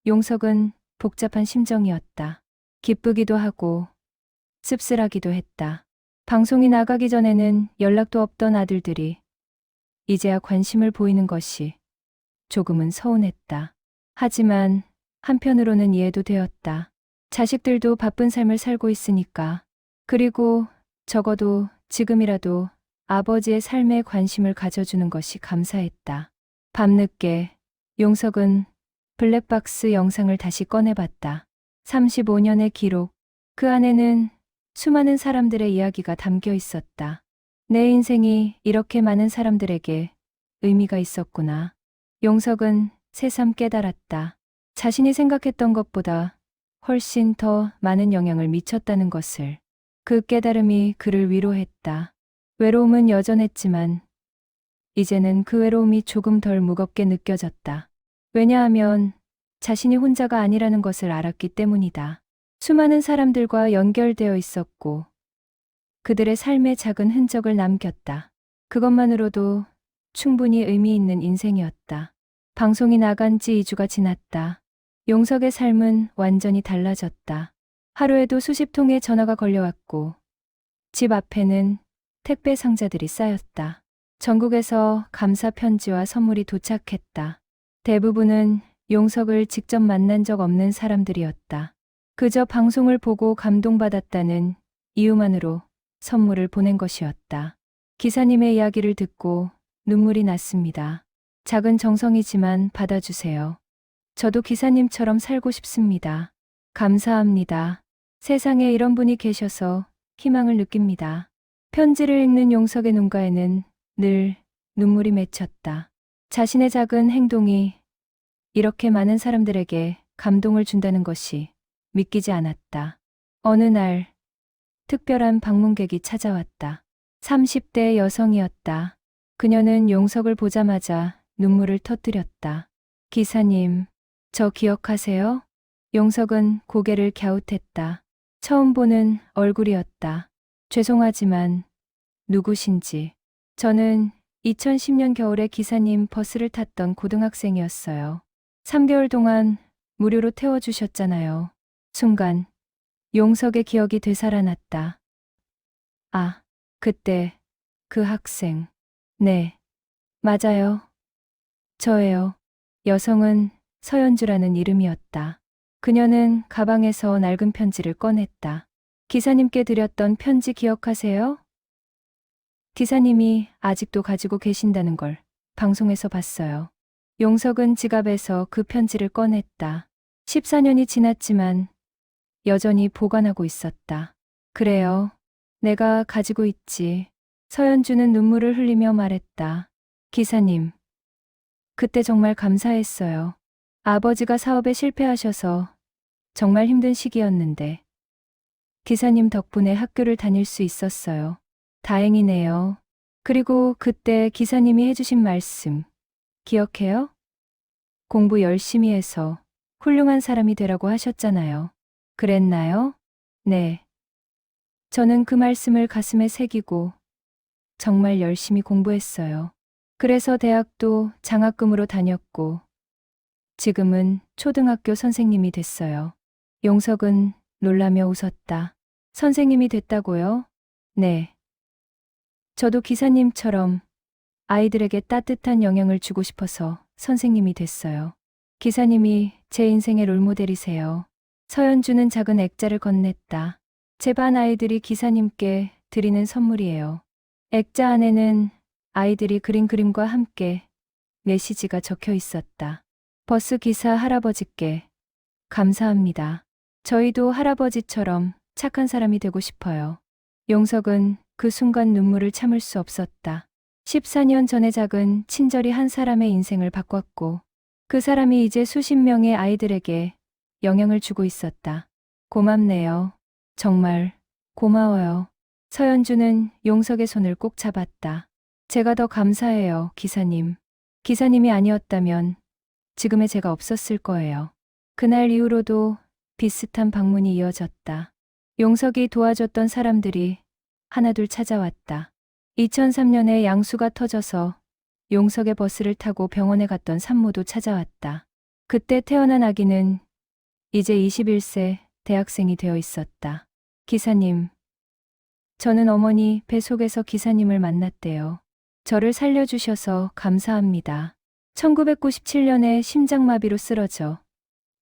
용석은 복잡한 심정이었다. 기쁘기도 하고 씁쓸하기도 했다. 방송이 나가기 전에는 연락도 없던 아들들이 이제야 관심을 보이는 것이 조금은 서운했다. 하지만 한편으로는 이해도 되었다. 자식들도 바쁜 삶을 살고 있으니까. 그리고 적어도 지금이라도 아버지의 삶에 관심을 가져주는 것이 감사했다. 밤늦게 용석은 블랙박스 영상을 다시 꺼내봤다. 35년의 기록. 그 안에는 수많은 사람들의 이야기가 담겨 있었다. 내 인생이 이렇게 많은 사람들에게 의미가 있었구나. 용석은 새삼 깨달았다. 자신이 생각했던 것보다 훨씬 더 많은 영향을 미쳤다는 것을. 그 깨달음이 그를 위로했다. 외로움은 여전했지만 이제는 그 외로움이 조금 덜 무겁게 느껴졌다. 왜냐하면 자신이 혼자가 아니라는 것을 알았기 때문이다. 수많은 사람들과 연결되어 있었고 그들의 삶에 작은 흔적을 남겼다. 그것만으로도 충분히 의미 있는 인생이었다. 방송이 나간 지 2주가 지났다. 용석의 삶은 완전히 달라졌다. 하루에도 수십 통의 전화가 걸려왔고 집 앞에는 택배 상자들이 쌓였다. 전국에서 감사 편지와 선물이 도착했다. 대부분은 용석을 직접 만난 적 없는 사람들이었다. 그저 방송을 보고 감동받았다는 이유만으로 선물을 보낸 것이었다. 기사님의 이야기를 듣고 눈물이 났습니다. 작은 정성이지만 받아주세요. 저도 기사님처럼 살고 싶습니다. 감사합니다. 세상에 이런 분이 계셔서 희망을 느낍니다. 편지를 읽는 용석의 눈가에는 늘 눈물이 맺혔다. 자신의 작은 행동이 이렇게 많은 사람들에게 감동을 준다는 것이 믿기지 않았다. 어느 날 특별한 방문객이 찾아왔다. 30대 여성이었다. 그녀는 용석을 보자마자 눈물을 터뜨렸다. 기사님, 저 기억하세요? 용석은 고개를 갸웃했다. 처음 보는 얼굴이었다. 죄송하지만 누구신지. 저는 2010년 겨울에 기사님 버스를 탔던 고등학생이었어요. 3개월 동안 무료로 태워주셨잖아요. 순간 용석의 기억이 되살아났다. 아, 그때 그 학생. 네, 맞아요. 저예요. 여성은 서연주라는 이름이었다. 그녀는 가방에서 낡은 편지를 꺼냈다. 기사님께 드렸던 편지 기억하세요? 기사님이 아직도 가지고 계신다는 걸 방송에서 봤어요. 용석은 지갑에서 그 편지를 꺼냈다. 14년이 지났지만 여전히 보관하고 있었다. 그래요. 내가 가지고 있지. 서연주는 눈물을 흘리며 말했다. 기사님, 그때 정말 감사했어요. 아버지가 사업에 실패하셔서 정말 힘든 시기였는데 기사님 덕분에 학교를 다닐 수 있었어요. 다행이네요. 그리고 그때 기사님이 해주신 말씀 기억해요? 공부 열심히 해서 훌륭한 사람이 되라고 하셨잖아요. 그랬나요? 네. 저는 그 말씀을 가슴에 새기고 정말 열심히 공부했어요. 그래서 대학도 장학금으로 다녔고 지금은 초등학교 선생님이 됐어요. 용석은 놀라며 웃었다. 선생님이 됐다고요? 네. 저도 기사님처럼 아이들에게 따뜻한 영향을 주고 싶어서 선생님이 됐어요. 기사님이 제 인생의 롤모델이세요. 서연주는 작은 액자를 건넸다. 제 반 아이들이 기사님께 드리는 선물이에요. 액자 안에는 아이들이 그린 그림과 함께 메시지가 적혀 있었다. 버스 기사 할아버지께 감사합니다. 저희도 할아버지처럼 착한 사람이 되고 싶어요. 용석은 그 순간 눈물을 참을 수 없었다. 14년 전의 작은 친절이 한 사람의 인생을 바꿨고 그 사람이 이제 수십 명의 아이들에게 영향을 주고 있었다. 고맙네요. 정말 고마워요. 서연주는 용석의 손을 꼭 잡았다. 제가 더 감사해요, 기사님. 기사님이 아니었다면 지금의 제가 없었을 거예요. 그날 이후로도 비슷한 방문이 이어졌다. 용석이 도와줬던 사람들이 하나둘 찾아왔다. 2003년에 양수가 터져서 용석의 버스를 타고 병원에 갔던 산모도 찾아왔다. 그때 태어난 아기는 이제 21세 대학생이 되어 있었다. 기사님, 저는 어머니 배 속에서 기사님을 만났대요. 저를 살려주셔서 감사합니다. 1997년에 심장마비로 쓰러져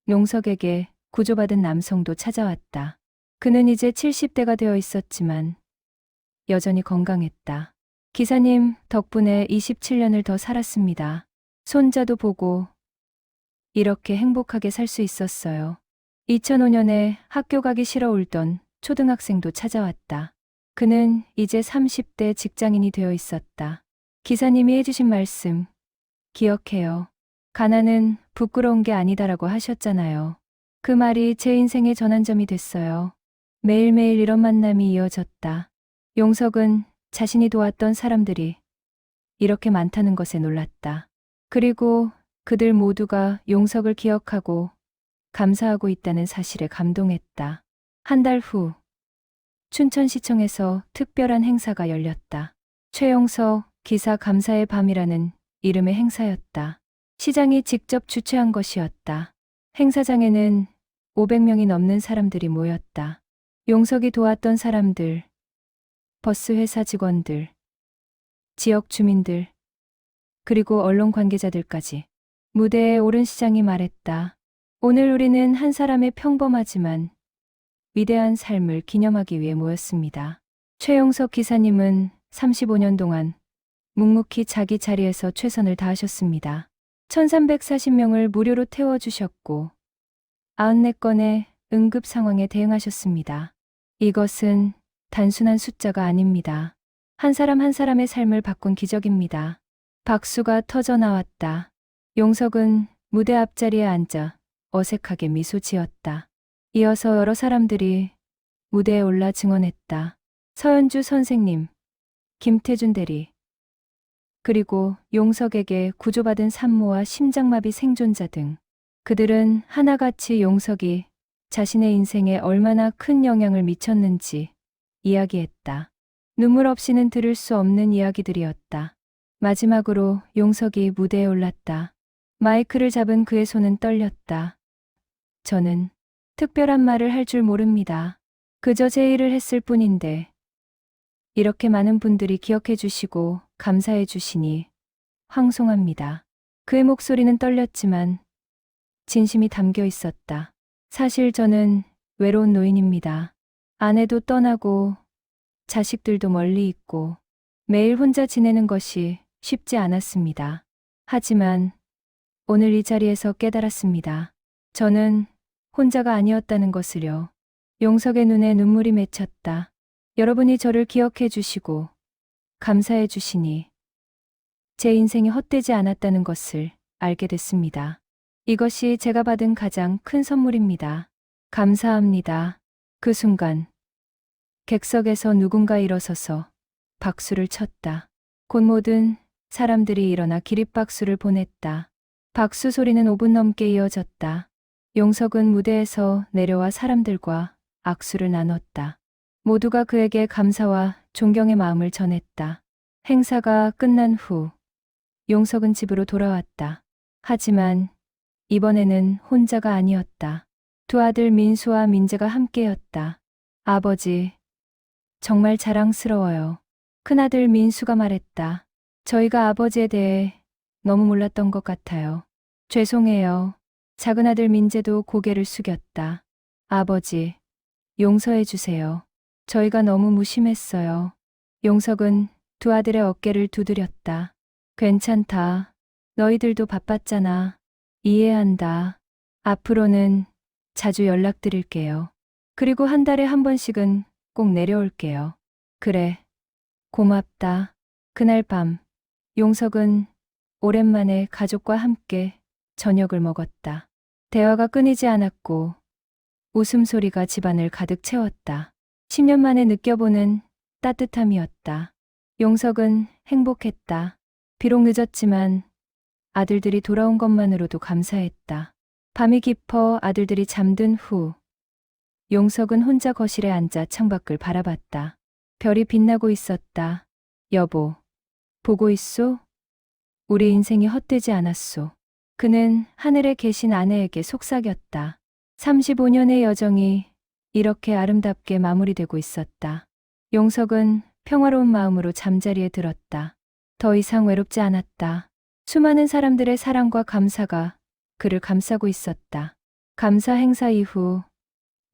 용석에게 구조받은 남성도 찾아왔다. 그는 이제 70대가 되어 있었지만 여전히 건강했다. 기사님 덕분에 27년을 더 살았습니다. 손자도 보고 이렇게 행복하게 살 수 있었어요. 2005년에 학교 가기 싫어 울던 초등학생도 찾아왔다. 그는 이제 30대 직장인이 되어 있었다. 기사님이 해주신 말씀 기억해요. 가난은 부끄러운 게 아니다라고 하셨잖아요. 그 말이 제 인생의 전환점이 됐어요. 매일매일 이런 만남이 이어졌다. 용석은 자신이 도왔던 사람들이 이렇게 많다는 것에 놀랐다. 그리고 그들 모두가 용석을 기억하고 감사하고 있다는 사실에 감동했다. 한 달 후, 춘천시청에서 특별한 행사가 열렸다. 최용석 기사 감사의 밤이라는 이름의 행사였다. 시장이 직접 주최한 것이었다. 행사장에는 500명이 넘는 사람들이 모였다. 용석이 도왔던 사람들, 버스 회사 직원들, 지역 주민들, 그리고 언론 관계자들까지 무대에 오른 시장이 말했다. 오늘 우리는 한 사람의 평범하지만 위대한 삶을 기념하기 위해 모였습니다. 최용석 기사님은 35년 동안 묵묵히 자기 자리에서 최선을 다하셨습니다. 1340명을 무료로 태워주셨고 94건의 응급 상황에 대응하셨습니다. 이것은 단순한 숫자가 아닙니다. 한 사람 한 사람의 삶을 바꾼 기적입니다. 박수가 터져 나왔다. 용석은 무대 앞자리에 앉아 어색하게 미소 지었다. 이어서 여러 사람들이 무대에 올라 증언했다. 서현주 선생님, 김태준 대리, 그리고 용석에게 구조받은 산모와 심장마비 생존자 등 그들은 하나같이 용석이 자신의 인생에 얼마나 큰 영향을 미쳤는지 이야기했다. 눈물 없이는 들을 수 없는 이야기들이었다. 마지막으로 용석이 무대에 올랐다. 마이크를 잡은 그의 손은 떨렸다. 저는 특별한 말을 할 줄 모릅니다. 그저 제 일을 했을 뿐인데 이렇게 많은 분들이 기억해 주시고 감사해 주시니 황송합니다. 그의 목소리는 떨렸지만 진심이 담겨 있었다. 사실 저는 외로운 노인입니다. 아내도 떠나고 자식들도 멀리 있고 매일 혼자 지내는 것이 쉽지 않았습니다. 하지만 오늘 이 자리에서 깨달았습니다. 저는 혼자가 아니었다는 것을요. 용석의 눈에 눈물이 맺혔다. 여러분이 저를 기억해 주시고 감사해 주시니 제 인생이 헛되지 않았다는 것을 알게 됐습니다. 이것이 제가 받은 가장 큰 선물입니다. 감사합니다. 그 순간 객석에서 누군가 일어서서 박수를 쳤다. 곧 모든 사람들이 일어나 기립박수를 보냈다. 박수 소리는 5분 넘게 이어졌다. 용석은 무대에서 내려와 사람들과 악수를 나눴다. 모두가 그에게 감사와 존경의 마음을 전했다. 행사가 끝난 후 용석은 집으로 돌아왔다. 하지만 이번에는 혼자가 아니었다. 두 아들 민수와 민재가 함께였다. 아버지, 정말 자랑스러워요. 큰아들 민수가 말했다. 저희가 아버지에 대해 너무 몰랐던 것 같아요. 죄송해요. 작은아들 민재도 고개를 숙였다. 아버지, 용서해 주세요. 저희가 너무 무심했어요. 용석은 두 아들의 어깨를 두드렸다. 괜찮다. 너희들도 바빴잖아. 이해한다. 앞으로는 자주 연락드릴게요. 그리고 한 달에 한 번씩은 꼭 내려올게요. 그래. 고맙다. 그날 밤, 용석은 오랜만에 가족과 함께 저녁을 먹었다. 대화가 끊이지 않았고 웃음소리가 집안을 가득 채웠다. 10년 만에 느껴보는 따뜻함이었다. 용석은 행복했다. 비록 늦었지만 아들들이 돌아온 것만으로도 감사했다. 밤이 깊어 아들들이 잠든 후 용석은 혼자 거실에 앉아 창밖을 바라봤다. 별이 빛나고 있었다. 여보, 보고 있소? 우리 인생이 헛되지 않았소. 그는 하늘에 계신 아내에게 속삭였다. 35년의 여정이 이렇게 아름답게 마무리되고 있었다. 용석은 평화로운 마음으로 잠자리에 들었다. 더 이상 외롭지 않았다. 수많은 사람들의 사랑과 감사가 그를 감싸고 있었다. 감사 행사 이후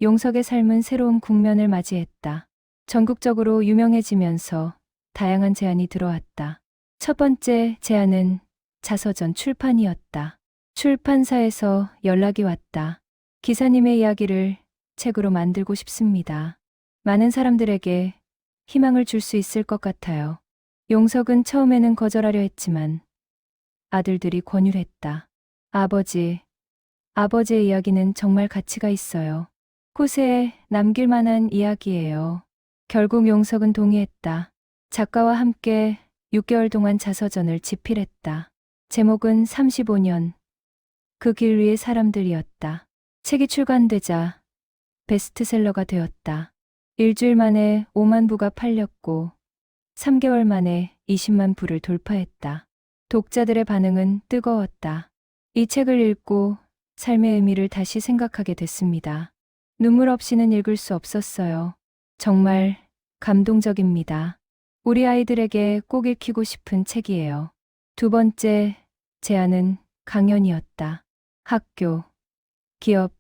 용석의 삶은 새로운 국면을 맞이했다. 전국적으로 유명해지면서 다양한 제안이 들어왔다. 첫 번째 제안은 자서전 출판이었다. 출판사에서 연락이 왔다. 기사님의 이야기를 책으로 만들고 싶습니다. 많은 사람들에게 희망을 줄 수 있을 것 같아요. 용석은 처음에는 거절하려 했지만 아들들이 권유했다. 아버지의 이야기는 정말 가치가 있어요. 후세에 남길 만한 이야기예요. 결국 용석은 동의했다. 작가와 함께 6개월 동안 자서전을 집필했다. 제목은 35년, 그 길 위의 사람들이었다. 책이 출간되자 베스트셀러가 되었다. 일주일 만에 5만 부가 팔렸고 3개월 만에 20만 부를 돌파했다. 독자들의 반응은 뜨거웠다. 이 책을 읽고 삶의 의미를 다시 생각하게 됐습니다. 눈물 없이는 읽을 수 없었어요. 정말 감동적입니다. 우리 아이들에게 꼭 읽히고 싶은 책이에요. 두 번째 제안은 강연이었다. 학교, 기업,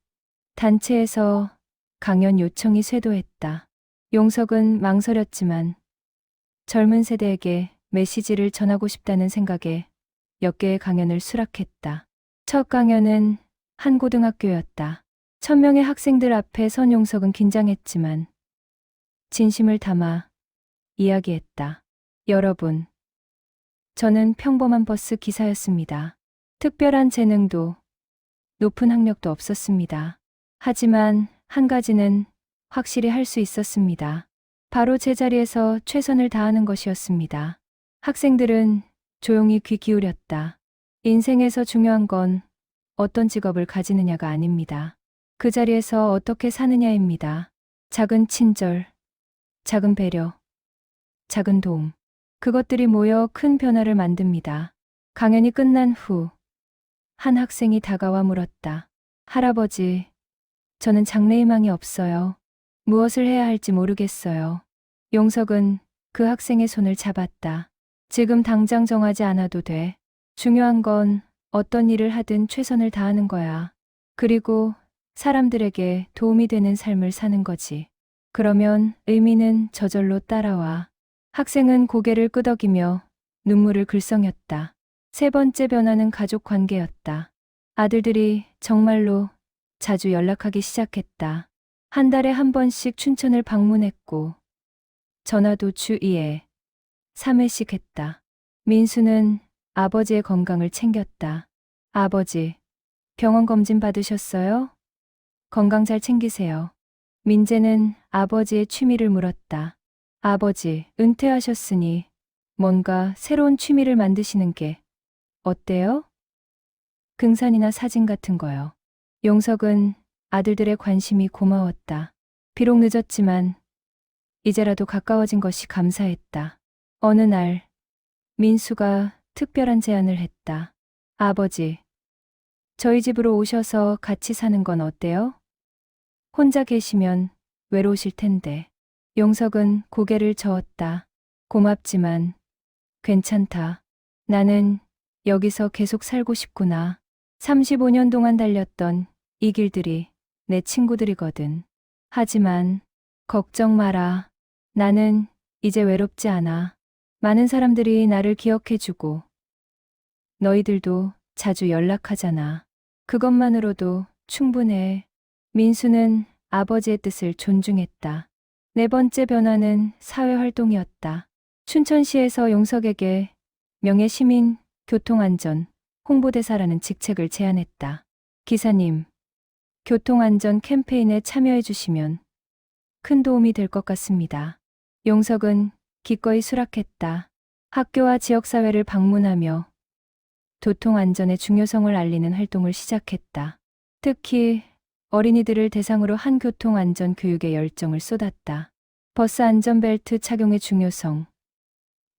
단체에서 강연 요청이 쇄도했다. 용석은 망설였지만 젊은 세대에게 메시지를 전하고 싶다는 생각에 몇 개의 강연을 수락했다. 첫 강연은 한 고등학교였다. 1000명의 학생들 앞에 선 용석은 긴장했지만 진심을 담아 이야기했다. 여러분, 저는 평범한 버스 기사였습니다. 특별한 재능도 높은 학력도 없었습니다. 하지만 한 가지는 확실히 할 수 있었습니다. 바로 제자리에서 최선을 다하는 것이었습니다. 학생들은 조용히 귀 기울였다. 인생에서 중요한 건 어떤 직업을 가지느냐가 아닙니다. 그 자리에서 어떻게 사느냐입니다. 작은 친절, 작은 배려, 작은 도움. 그것들이 모여 큰 변화를 만듭니다. 강연이 끝난 후 한 학생이 다가와 물었다. 할아버지, 저는 장래희망이 없어요. 무엇을 해야 할지 모르겠어요. 용석은 그 학생의 손을 잡았다. 지금 당장 정하지 않아도 돼. 중요한 건 어떤 일을 하든 최선을 다하는 거야. 그리고 사람들에게 도움이 되는 삶을 사는 거지. 그러면 의미는 저절로 따라와. 학생은 고개를 끄덕이며 눈물을 글썽였다. 세 번째 변화는 가족 관계였다. 아들들이 정말로 자주 연락하기 시작했다. 한 달에 한 번씩 춘천을 방문했고 전화도 주 2회, 3회씩 했다. 민수는 아버지의 건강을 챙겼다. 아버지, 병원 검진 받으셨어요? 건강 잘 챙기세요. 민재는 아버지의 취미를 물었다. 아버지, 은퇴하셨으니 뭔가 새로운 취미를 만드시는 게 어때요? 등산이나 사진 같은 거요. 용석은 아들들의 관심이 고마웠다. 비록 늦었지만 이제라도 가까워진 것이 감사했다. 어느 날 민수가 특별한 제안을 했다. 아버지, 저희 집으로 오셔서 같이 사는 건 어때요? 혼자 계시면 외로우실 텐데. 용석은 고개를 저었다. 고맙지만 괜찮다. 나는 여기서 계속 살고 싶구나. 35년 동안 달렸던 이 길들이 내 친구들이거든. 하지만 걱정 마라. 나는 이제 외롭지 않아. 많은 사람들이 나를 기억해주고 너희들도 자주 연락하잖아. 그것만으로도 충분해. 민수는 아버지의 뜻을 존중했다. 네 번째 변화는 사회활동이었다. 춘천시에서 용석에게 명예시민 교통안전 홍보대사라는 직책을 제안했다. 기사님, 교통안전 캠페인에 참여해 주시면 큰 도움이 될 것 같습니다. 용석은 기꺼이 수락했다. 학교와 지역사회를 방문하며 교통안전의 중요성을 알리는 활동을 시작했다. 특히 어린이들을 대상으로 한 교통안전 교육에 열정을 쏟았다. 버스 안전벨트 착용의 중요성,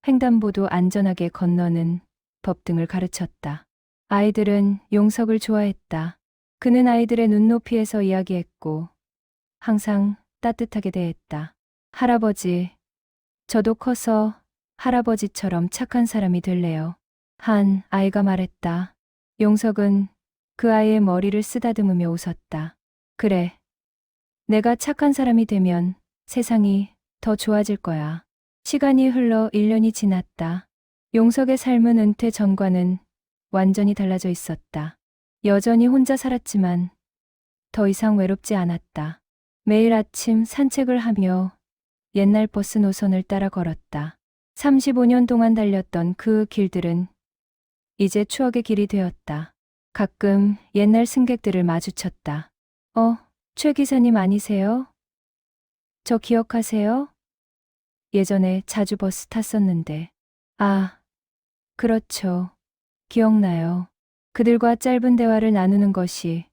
횡단보도 안전하게 건너는 법 등을 가르쳤다. 아이들은 용석을 좋아했다. 그는 아이들의 눈높이에서 이야기했고 항상 따뜻하게 대했다. 할아버지, 저도 커서 할아버지처럼 착한 사람이 될래요. 한 아이가 말했다. 용석은 그 아이의 머리를 쓰다듬으며 웃었다. 그래, 내가 착한 사람이 되면 세상이 더 좋아질 거야. 시간이 흘러 1년이 지났다. 용석의 삶은 은퇴 전과는 완전히 달라져 있었다. 여전히 혼자 살았지만 더 이상 외롭지 않았다. 매일 아침 산책을 하며 옛날 버스 노선을 따라 걸었다. 35년 동안 달렸던 그 길들은 이제 추억의 길이 되었다. 가끔 옛날 승객들을 마주쳤다. 최 기사님 아니세요? 저 기억하세요? 예전에 자주 버스 탔었는데. 아, 그렇죠. 기억나요. 그들과 짧은 대화를 나누는 것이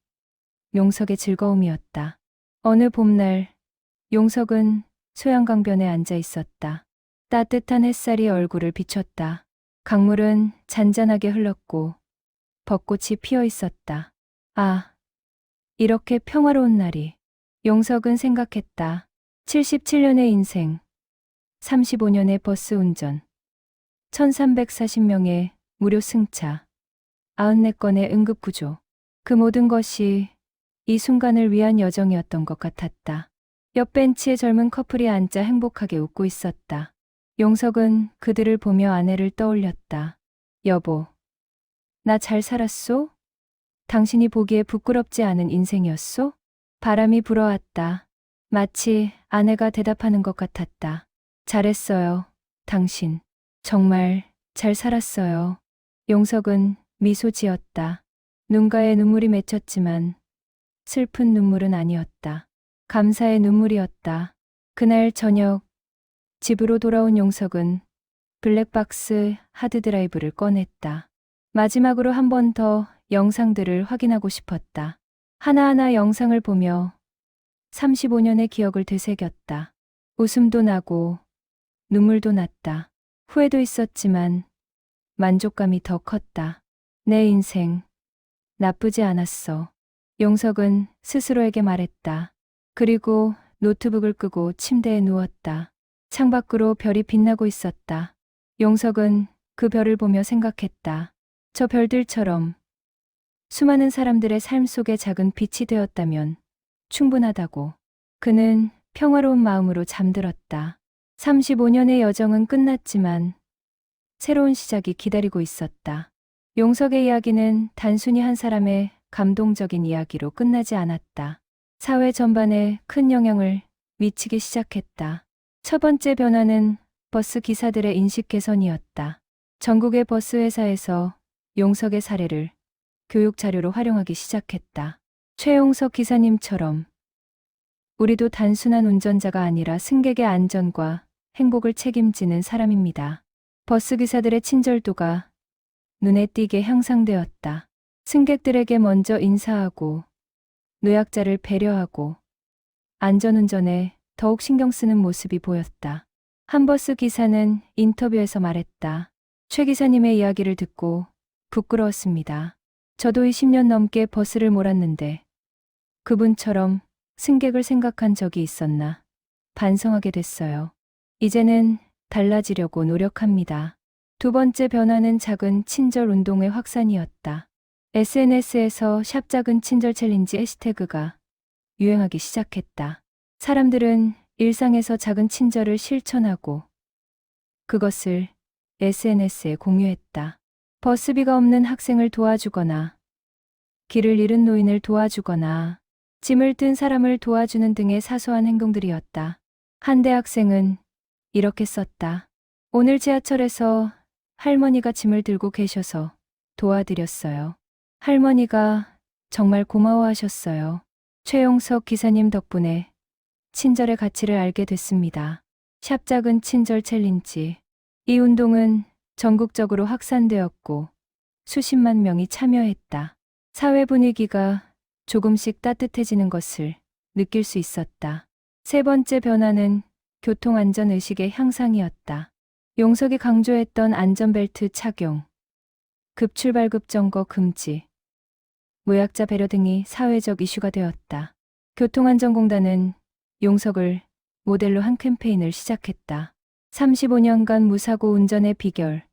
용석의 즐거움이었다. 어느 봄날, 용석은 소양강변에 앉아 있었다. 따뜻한 햇살이 얼굴을 비췄다. 강물은 잔잔하게 흘렀고 벚꽃이 피어 있었다. 아, 이렇게 평화로운 날이. 용석은 생각했다. 77년의 인생, 35년의 버스 운전, 1340명의 무료 승차. 94건의 응급구조. 그 모든 것이 이 순간을 위한 여정이었던 것 같았다. 옆 벤치에 젊은 커플이 앉아 행복하게 웃고 있었다. 용석은 그들을 보며 아내를 떠올렸다. 여보, 나 잘 살았소? 당신이 보기에 부끄럽지 않은 인생이었소? 바람이 불어왔다. 마치 아내가 대답하는 것 같았다. 잘했어요, 당신. 정말 잘 살았어요. 용석은 미소 지었다. 눈가에 눈물이 맺혔지만 슬픈 눈물은 아니었다. 감사의 눈물이었다. 그날 저녁 집으로 돌아온 용석은 블랙박스 하드드라이브를 꺼냈다. 마지막으로 한 번 더 영상들을 확인하고 싶었다. 하나하나 영상을 보며 35년의 기억을 되새겼다. 웃음도 나고 눈물도 났다. 후회도 있었지만 만족감이 더 컸다. 내 인생 나쁘지 않았어. 용석은 스스로에게 말했다. 그리고 노트북을 끄고 침대에 누웠다. 창밖으로 별이 빛나고 있었다. 용석은 그 별을 보며 생각했다. 저 별들처럼 수많은 사람들의 삶 속에 작은 빛이 되었다면 충분하다고. 그는 평화로운 마음으로 잠들었다. 35년의 여정은 끝났지만 새로운 시작이 기다리고 있었다. 용석의 이야기는 단순히 한 사람의 감동적인 이야기로 끝나지 않았다. 사회 전반에 큰 영향을 미치기 시작했다. 첫 번째 변화는 버스 기사들의 인식 개선이었다. 전국의 버스 회사에서 용석의 사례를 교육 자료로 활용하기 시작했다. 최용석 기사님처럼 우리도 단순한 운전자가 아니라 승객의 안전과 행복을 책임지는 사람입니다. 버스 기사들의 친절도가 눈에 띄게 향상되었다. 승객들에게 먼저 인사하고 노약자를 배려하고 안전운전에 더욱 신경 쓰는 모습이 보였다. 한 버스 기사는 인터뷰에서 말했다. 최 기사님의 이야기를 듣고 부끄러웠습니다. 저도 20년 넘게 버스를 몰았는데 그분처럼 승객을 생각한 적이 있었나 반성하게 됐어요. 이제는 달라지려고 노력합니다. 두 번째 변화는 작은 친절 운동의 확산이었다. SNS에서 샵 작은 친절 챌린지 해시태그가 유행하기 시작했다. 사람들은 일상에서 작은 친절을 실천하고 그것을 SNS에 공유했다. 버스비가 없는 학생을 도와주거나 길을 잃은 노인을 도와주거나 짐을 든 사람을 도와주는 등의 사소한 행동들이었다. 한 대학생은 이렇게 썼다. 오늘 지하철에서 할머니가 짐을 들고 계셔서 도와드렸어요. 할머니가 정말 고마워하셨어요. 최용석 기사님 덕분에 친절의 가치를 알게 됐습니다. 샵 작은 친절 챌린지. 이 운동은 전국적으로 확산되었고 수십만 명이 참여했다. 사회 분위기가 조금씩 따뜻해지는 것을 느낄 수 있었다. 세 번째 변화는 교통안전의식의 향상이었다. 용석이 강조했던 안전벨트 착용, 급출발급 점거 금지, 노약자 배려 등이 사회적 이슈가 되었다. 교통안전공단은 용석을 모델로 한 캠페인을 시작했다. 35년간 무사고 운전의 비결,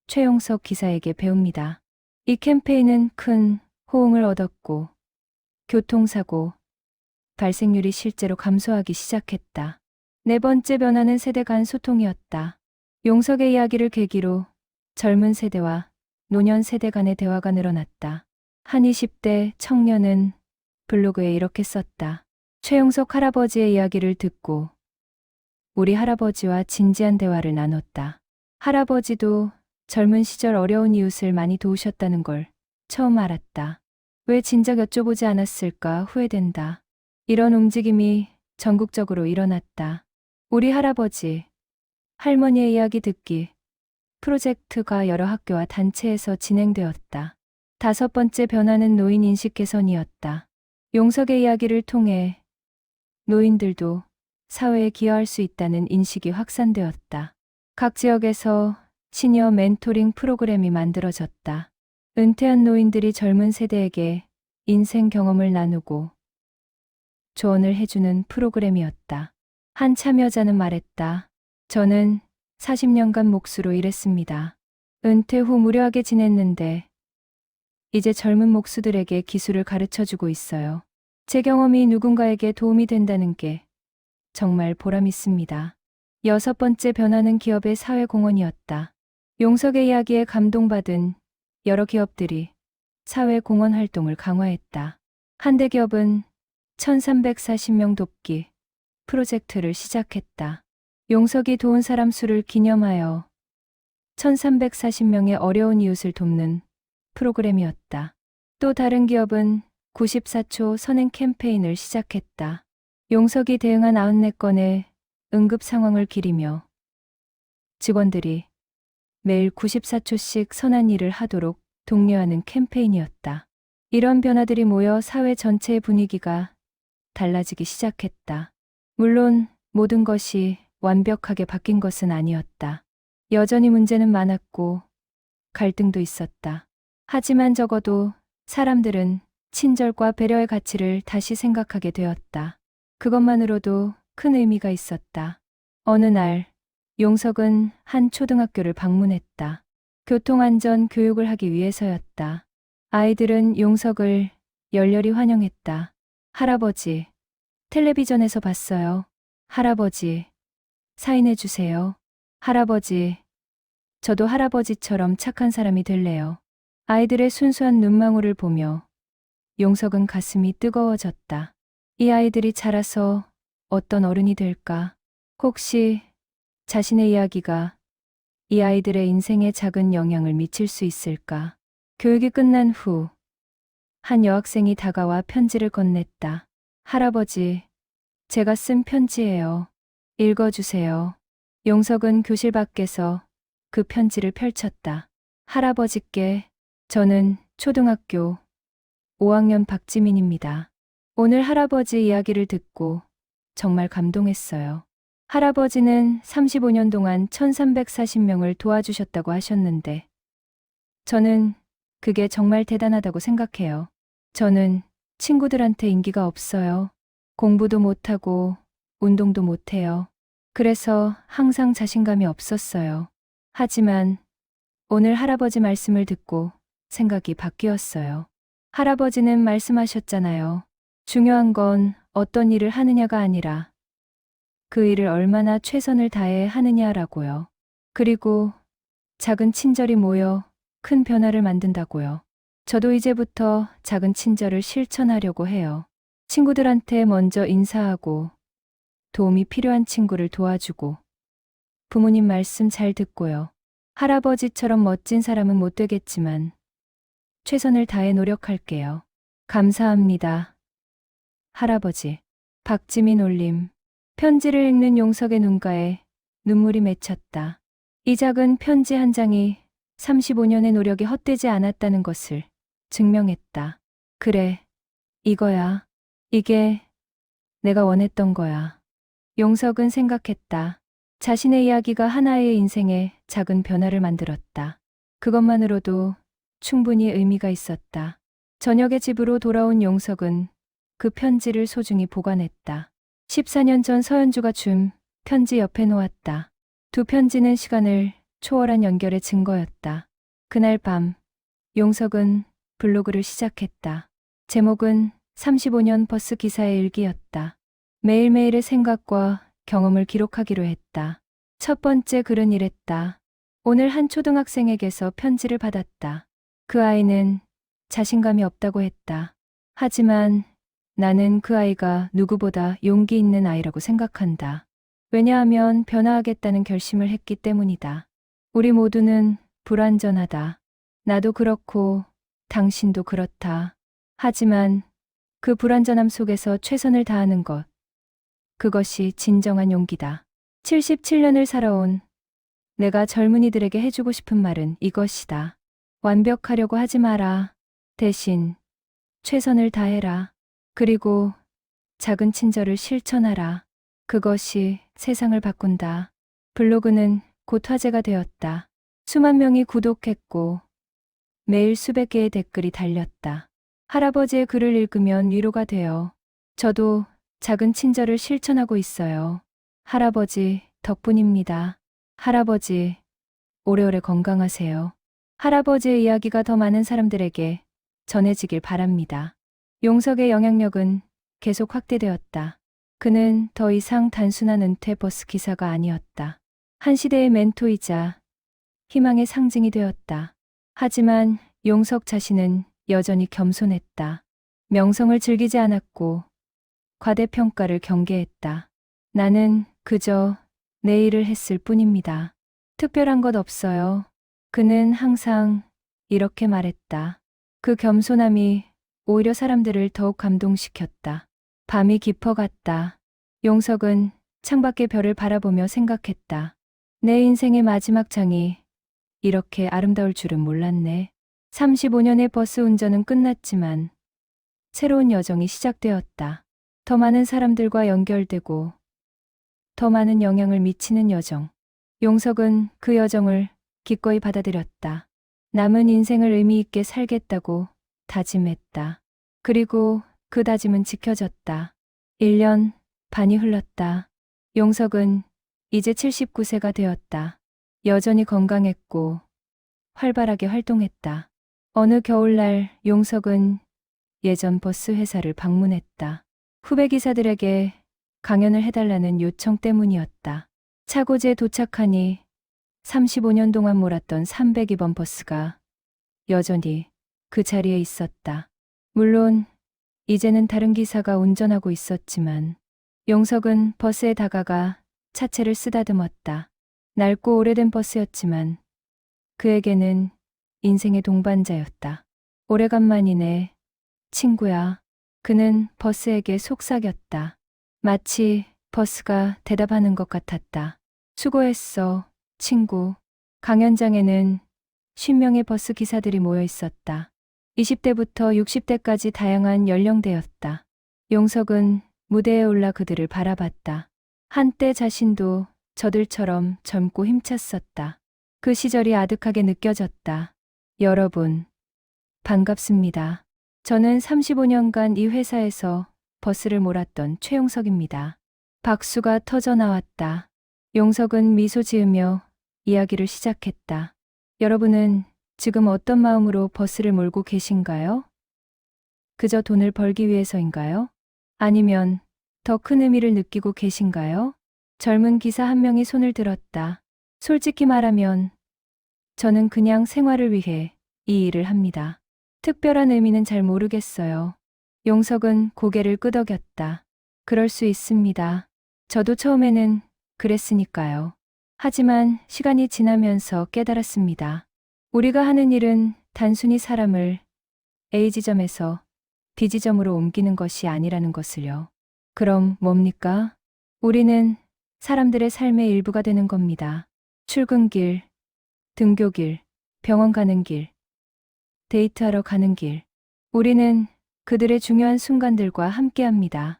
최용석 기사에게 배웁니다. 이 캠페인은 큰 호응을 얻었고 교통사고 발생률이 실제로 감소하기 시작했다. 네 번째 변화는 세대 간 소통이었다. 용석의 이야기를 계기로 젊은 세대와 노년 세대 간의 대화가 늘어났다. 한 20대 청년은 블로그에 이렇게 썼다. 최용석 할아버지의 이야기를 듣고 우리 할아버지와 진지한 대화를 나눴다. 할아버지도 젊은 시절 어려운 이웃을 많이 도우셨다는 걸 처음 알았다. 왜 진작 여쭤보지 않았을까 후회된다. 이런 움직임이 전국적으로 일어났다. 우리 할아버지, 할머니의 이야기 듣기 프로젝트가 여러 학교와 단체에서 진행되었다. 다섯 번째 변화는 노인 인식 개선이었다. 용석의 이야기를 통해 노인들도 사회에 기여할 수 있다는 인식이 확산되었다. 각 지역에서 시니어 멘토링 프로그램이 만들어졌다. 은퇴한 노인들이 젊은 세대에게 인생 경험을 나누고 조언을 해주는 프로그램이었다. 한 참여자는 말했다. 저는 40년간 몫으로 일했습니다. 은퇴 후 무료하게 지냈는데 이제 젊은 목수들에게 기술을 가르쳐 주고 있어요. 제 경험이 누군가에게 도움이 된다는 게 정말 보람 있습니다. 여섯 번째 변화는 기업의 사회공헌이었다. 용석의 이야기에 감동받은 여러 기업들이 사회공헌 활동을 강화했다. 한대기업은 1340명 돕기 프로젝트를 시작했다. 용석이 도운 사람 수를 기념하여 1340명의 어려운 이웃을 돕는 프로그램이었다. 또 다른 기업은 94초 선행 캠페인을 시작했다. 용석이 대응한 94건의 응급 상황을 기리며 직원들이 매일 94초씩 선한 일을 하도록 독려하는 캠페인이었다. 이런 변화들이 모여 사회 전체의 분위기가 달라지기 시작했다. 물론 모든 것이 완벽하게 바뀐 것은 아니었다. 여전히 문제는 많았고 갈등도 있었다. 하지만 적어도 사람들은 친절과 배려의 가치를 다시 생각하게 되었다. 그것만으로도 큰 의미가 있었다. 어느 날 용석은 한 초등학교를 방문했다. 교통안전 교육을 하기 위해서였다. 아이들은 용석을 열렬히 환영했다. 할아버지, 텔레비전에서 봤어요. 할아버지, 사인해 주세요. 할아버지, 저도 할아버지처럼 착한 사람이 될래요. 아이들의 순수한 눈망울을 보며 용석은 가슴이 뜨거워졌다. 이 아이들이 자라서 어떤 어른이 될까? 혹시 자신의 이야기가 이 아이들의 인생에 작은 영향을 미칠 수 있을까? 교육이 끝난 후 한 여학생이 다가와 편지를 건넸다. 할아버지, 제가 쓴 편지예요. 읽어주세요. 용석은 교실 밖에서 그 편지를 펼쳤다. 할아버지께, 저는 초등학교 5학년 박지민입니다. 오늘 할아버지 이야기를 듣고 정말 감동했어요. 할아버지는 35년 동안 1340명을 도와주셨다고 하셨는데 저는 그게 정말 대단하다고 생각해요. 저는 친구들한테 인기가 없어요. 공부도 못하고 운동도 못해요. 그래서 항상 자신감이 없었어요. 하지만 오늘 할아버지 말씀을 듣고 생각이 바뀌었어요. 할아버지는 말씀하셨잖아요. 중요한 건 어떤 일을 하느냐가 아니라 그 일을 얼마나 최선을 다해 하느냐라고요. 그리고 작은 친절이 모여 큰 변화를 만든다고요. 저도 이제부터 작은 친절을 실천하려고 해요. 친구들한테 먼저 인사하고 도움이 필요한 친구를 도와주고 부모님 말씀 잘 듣고요. 할아버지처럼 멋진 사람은 못 되겠지만 최선을 다해 노력할게요. 감사합니다. 할아버지. 박지민 올림. 편지를 읽는 용석의 눈가에 눈물이 맺혔다. 이 작은 편지 한 장이 35년의 노력이 헛되지 않았다는 것을 증명했다. 그래, 이거야. 이게 내가 원했던 거야. 용석은 생각했다. 자신의 이야기가 하나의 인생에 작은 변화를 만들었다. 그것만으로도 충분히 의미가 있었다. 저녁에 집으로 돌아온 용석은 그 편지를 소중히 보관했다. 14년 전 서연주가 준 편지 옆에 놓았다. 두 편지는 시간을 초월한 연결의 증거였다. 그날 밤 용석은 블로그를 시작했다. 제목은 35년 버스 기사의 일기였다. 매일매일의 생각과 경험을 기록하기로 했다. 첫 번째 글은 이랬다. 오늘 한 초등학생에게서 편지를 받았다. 그 아이는 자신감이 없다고 했다. 하지만 나는 그 아이가 누구보다 용기 있는 아이라고 생각한다. 왜냐하면 변화하겠다는 결심을 했기 때문이다. 우리 모두는 불완전하다. 나도 그렇고 당신도 그렇다. 하지만 그 불완전함 속에서 최선을 다하는 것. 그것이 진정한 용기다. 77년을 살아온 내가 젊은이들에게 해주고 싶은 말은 이것이다. 완벽하려고 하지 마라. 대신 최선을 다해라. 그리고 작은 친절을 실천하라. 그것이 세상을 바꾼다. 블로그는 곧 화제가 되었다. 수만 명이 구독했고 매일 수백 개의 댓글이 달렸다. 할아버지의 글을 읽으면 위로가 되어 저도 작은 친절을 실천하고 있어요. 할아버지 덕분입니다. 할아버지 오래오래 건강하세요. 할아버지의 이야기가 더 많은 사람들에게 전해지길 바랍니다. 용석의 영향력은 계속 확대되었다. 그는 더 이상 단순한 은퇴 버스 기사가 아니었다. 한 시대의 멘토이자 희망의 상징이 되었다. 하지만 용석 자신은 여전히 겸손했다. 명성을 즐기지 않았고 과대평가를 경계했다. 나는 그저 내 일을 했을 뿐입니다. 특별한 것 없어요. 그는 항상 이렇게 말했다. 그 겸손함이 오히려 사람들을 더욱 감동시켰다. 밤이 깊어갔다. 용석은 창밖의 별을 바라보며 생각했다. 내 인생의 마지막 장이 이렇게 아름다울 줄은 몰랐네. 35년의 버스 운전은 끝났지만 새로운 여정이 시작되었다. 더 많은 사람들과 연결되고 더 많은 영향을 미치는 여정. 용석은 그 여정을 기꺼이 받아들였다. 남은 인생을 의미 있게 살겠다고 다짐했다. 그리고 그 다짐은 지켜졌다. 1년 반이 흘렀다. 용석은 이제 79세가 되었다. 여전히 건강했고 활발하게 활동했다. 어느 겨울날 용석은 예전 버스 회사를 방문했다. 후배 기사들에게 강연을 해달라는 요청 때문이었다. 차고지에 도착하니 35년 동안 몰았던 302번 버스가 여전히 그 자리에 있었다. 물론 이제는 다른 기사가 운전하고 있었지만 용석은 버스에 다가가 차체를 쓰다듬었다. 낡고 오래된 버스였지만 그에게는 인생의 동반자였다. 오래간만이네, 친구야. 그는 버스에게 속삭였다. 마치 버스가 대답하는 것 같았다. 수고했어, 친구. 강연장에는 50명의 버스 기사들이 모여 있었다. 20대부터 60대까지 다양한 연령대였다. 용석은 무대에 올라 그들을 바라봤다. 한때 자신도 저들처럼 젊고 힘찼었다. 그 시절이 아득하게 느껴졌다. 여러분, 반갑습니다. 저는 35년간 이 회사에서 버스를 몰았던 최용석입니다. 박수가 터져 나왔다. 용석은 미소 지으며 이야기를 시작했다. 여러분은 지금 어떤 마음으로 버스를 몰고 계신가요? 그저 돈을 벌기 위해서인가요? 아니면 더 큰 의미를 느끼고 계신가요? 젊은 기사 한 명이 손을 들었다. 솔직히 말하면 저는 그냥 생활을 위해 이 일을 합니다. 특별한 의미는 잘 모르겠어요. 용석은 고개를 끄덕였다. 그럴 수 있습니다. 저도 처음에는 그랬으니까요. 하지만 시간이 지나면서 깨달았습니다. 우리가 하는 일은 단순히 사람을 A 지점에서 B 지점으로 옮기는 것이 아니라는 것을요. 그럼 뭡니까? 우리는 사람들의 삶의 일부가 되는 겁니다. 출근길, 등교길, 병원 가는 길, 데이트하러 가는 길. 우리는 그들의 중요한 순간들과 함께합니다.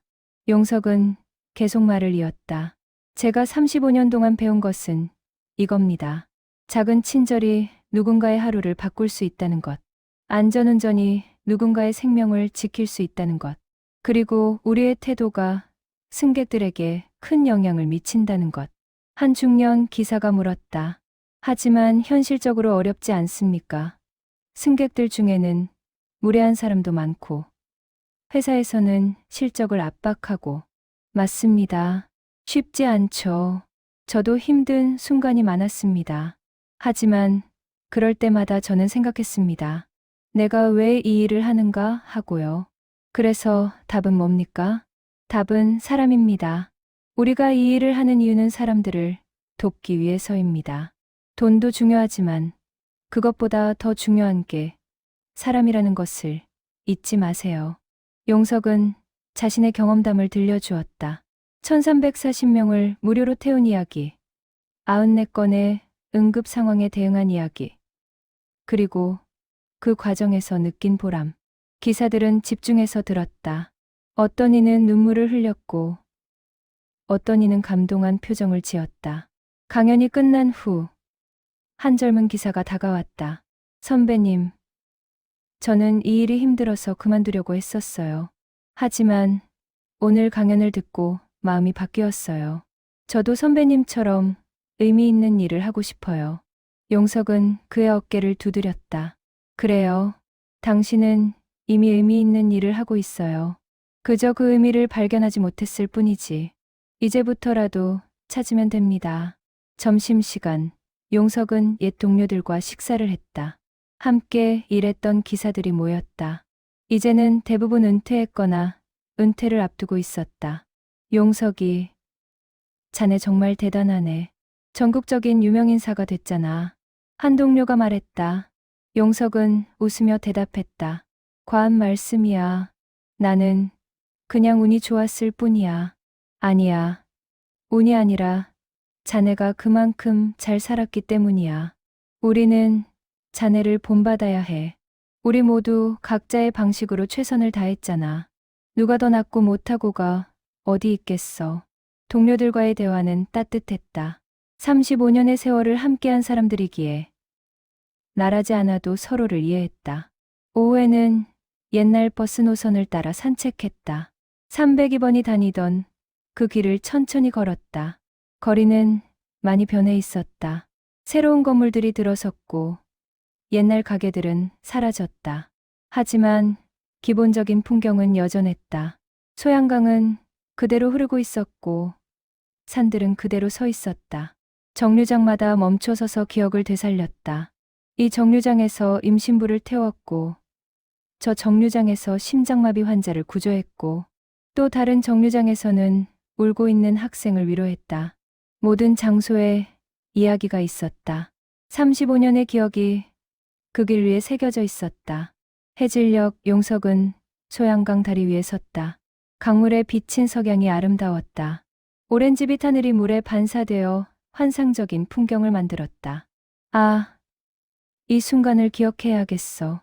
용석은 계속 말을 이었다. 제가 35년 동안 배운 것은 이겁니다. 작은 친절이 누군가의 하루를 바꿀 수 있다는 것. 안전운전이 누군가의 생명을 지킬 수 있다는 것. 그리고 우리의 태도가 승객들에게 큰 영향을 미친다는 것. 한 중년 기사가 물었다. 하지만 현실적으로 어렵지 않습니까? 승객들 중에는 무례한 사람도 많고 회사에서는 실적을 압박하고. 맞습니다. 쉽지 않죠. 저도 힘든 순간이 많았습니다. 하지만 그럴 때마다 저는 생각했습니다. 내가 왜 이 일을 하는가 하고요. 그래서 답은 뭡니까? 답은 사람입니다. 우리가 이 일을 하는 이유는 사람들을 돕기 위해서입니다. 돈도 중요하지만 그것보다 더 중요한 게 사람이라는 것을 잊지 마세요. 용석은 자신의 경험담을 들려주었다. 1340명을 무료로 태운 이야기, 94건의 응급 상황에 대응한 이야기, 그리고 그 과정에서 느낀 보람. 기사들은 집중해서 들었다. 어떤 이는 눈물을 흘렸고 어떤 이는 감동한 표정을 지었다. 강연이 끝난 후 한 젊은 기사가 다가왔다. 선배님, 저는 이 일이 힘들어서 그만두려고 했었어요. 하지만 오늘 강연을 듣고 마음이 바뀌었어요. 저도 선배님처럼 의미 있는 일을 하고 싶어요. 용석은 그의 어깨를 두드렸다. 그래요. 당신은 이미 의미 있는 일을 하고 있어요. 그저 그 의미를 발견하지 못했을 뿐이지. 이제부터라도 찾으면 됩니다. 점심시간, 용석은 옛 동료들과 식사를 했다. 함께 일했던 기사들이 모였다. 이제는 대부분 은퇴했거나 은퇴를 앞두고 있었다. 용석이, 자네 정말 대단하네. 전국적인 유명인사가 됐잖아. 한 동료가 말했다. 용석은 웃으며 대답했다. 과한 말씀이야. 나는 그냥 운이 좋았을 뿐이야. 아니야. 운이 아니라 자네가 그만큼 잘 살았기 때문이야. 우리는 자네를 본받아야 해. 우리 모두 각자의 방식으로 최선을 다했잖아. 누가 더 낫고 못하고가 어디 있겠어. 동료들과의 대화는 따뜻했다. 35년의 세월을 함께한 사람들이기에 말하지 않아도 서로를 이해했다. 오후에는 옛날 버스 노선을 따라 산책했다. 302번이 다니던 그 길을 천천히 걸었다. 거리는 많이 변해 있었다. 새로운 건물들이 들어섰고 옛날 가게들은 사라졌다. 하지만 기본적인 풍경은 여전했다. 소양강은 그대로 흐르고 있었고 산들은 그대로 서 있었다. 정류장마다 멈춰서서 기억을 되살렸다. 이 정류장에서 임신부를 태웠고 저 정류장에서 심장마비 환자를 구조했고 또 다른 정류장에서는 울고 있는 학생을 위로했다. 모든 장소에 이야기가 있었다. 35년의 기억이 그 길 위에 새겨져 있었다. 해질녘 용석은 소양강 다리 위에 섰다. 강물에 비친 석양이 아름다웠다. 오렌지빛 하늘이 물에 반사되어 환상적인 풍경을 만들었다. 아, 이 순간을 기억해야겠어.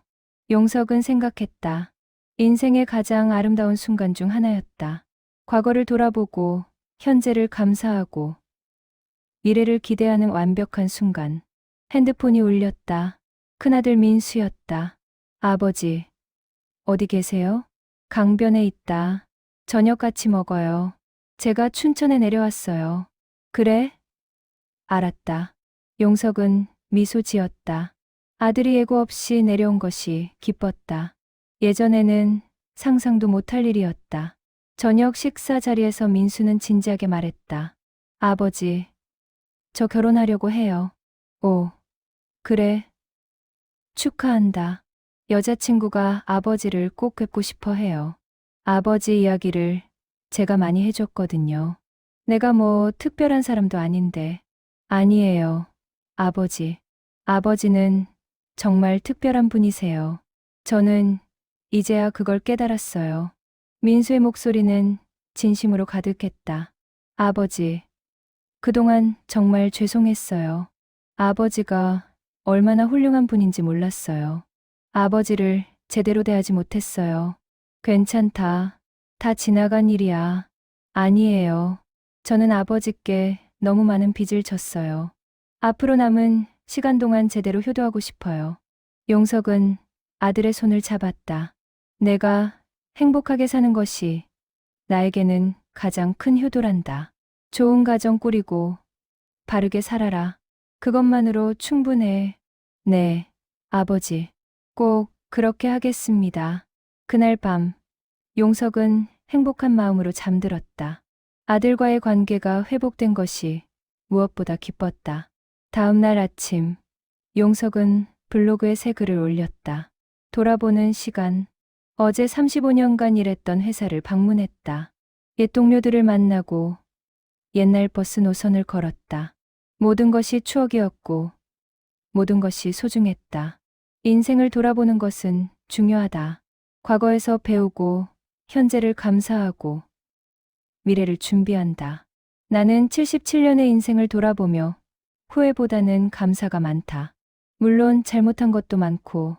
용석은 생각했다. 인생의 가장 아름다운 순간 중 하나였다. 과거를 돌아보고 현재를 감사하고 미래를 기대하는 완벽한 순간. 핸드폰이 울렸다. 큰아들 민수였다. 아버지, 어디 계세요? 강변에 있다. 저녁 같이 먹어요. 제가 춘천에 내려왔어요. 그래? 알았다. 용석은 미소 지었다. 아들이 예고 없이 내려온 것이 기뻤다. 예전에는 상상도 못할 일이었다. 저녁 식사 자리에서 민수는 진지하게 말했다. 아버지, 저 결혼하려고 해요. 오, 그래. 축하한다. 여자친구가 아버지를 꼭 뵙고 싶어 해요. 아버지 이야기를 제가 많이 해줬거든요. 내가 뭐 특별한 사람도 아닌데. 아니에요. 아버지. 아버지는 정말 특별한 분이세요. 저는 이제야 그걸 깨달았어요. 민수의 목소리는 진심으로 가득했다. 아버지, 그동안 정말 죄송했어요. 아버지가 얼마나 훌륭한 분인지 몰랐어요. 아버지를 제대로 대하지 못했어요. 괜찮다. 다 지나간 일이야. 아니에요. 저는 아버지께 너무 많은 빚을 졌어요. 앞으로 남은 시간 동안 제대로 효도하고 싶어요. 용석은 아들의 손을 잡았다. 내가 행복하게 사는 것이 나에게는 가장 큰 효도란다. 좋은 가정 꾸리고 바르게 살아라. 그것만으로 충분해. 네, 아버지. 꼭 그렇게 하겠습니다. 그날 밤, 용석은 행복한 마음으로 잠들었다. 아들과의 관계가 회복된 것이 무엇보다 기뻤다. 다음 날 아침, 용석은 블로그에 새 글을 올렸다. 돌아보는 시간. 어제 35년간 일했던 회사를 방문했다. 옛 동료들을 만나고 옛날 버스 노선을 걸었다. 모든 것이 추억이었고 모든 것이 소중했다. 인생을 돌아보는 것은 중요하다. 과거에서 배우고 현재를 감사하고 미래를 준비한다. 나는 77년의 인생을 돌아보며 후회보다는 감사가 많다. 물론 잘못한 것도 많고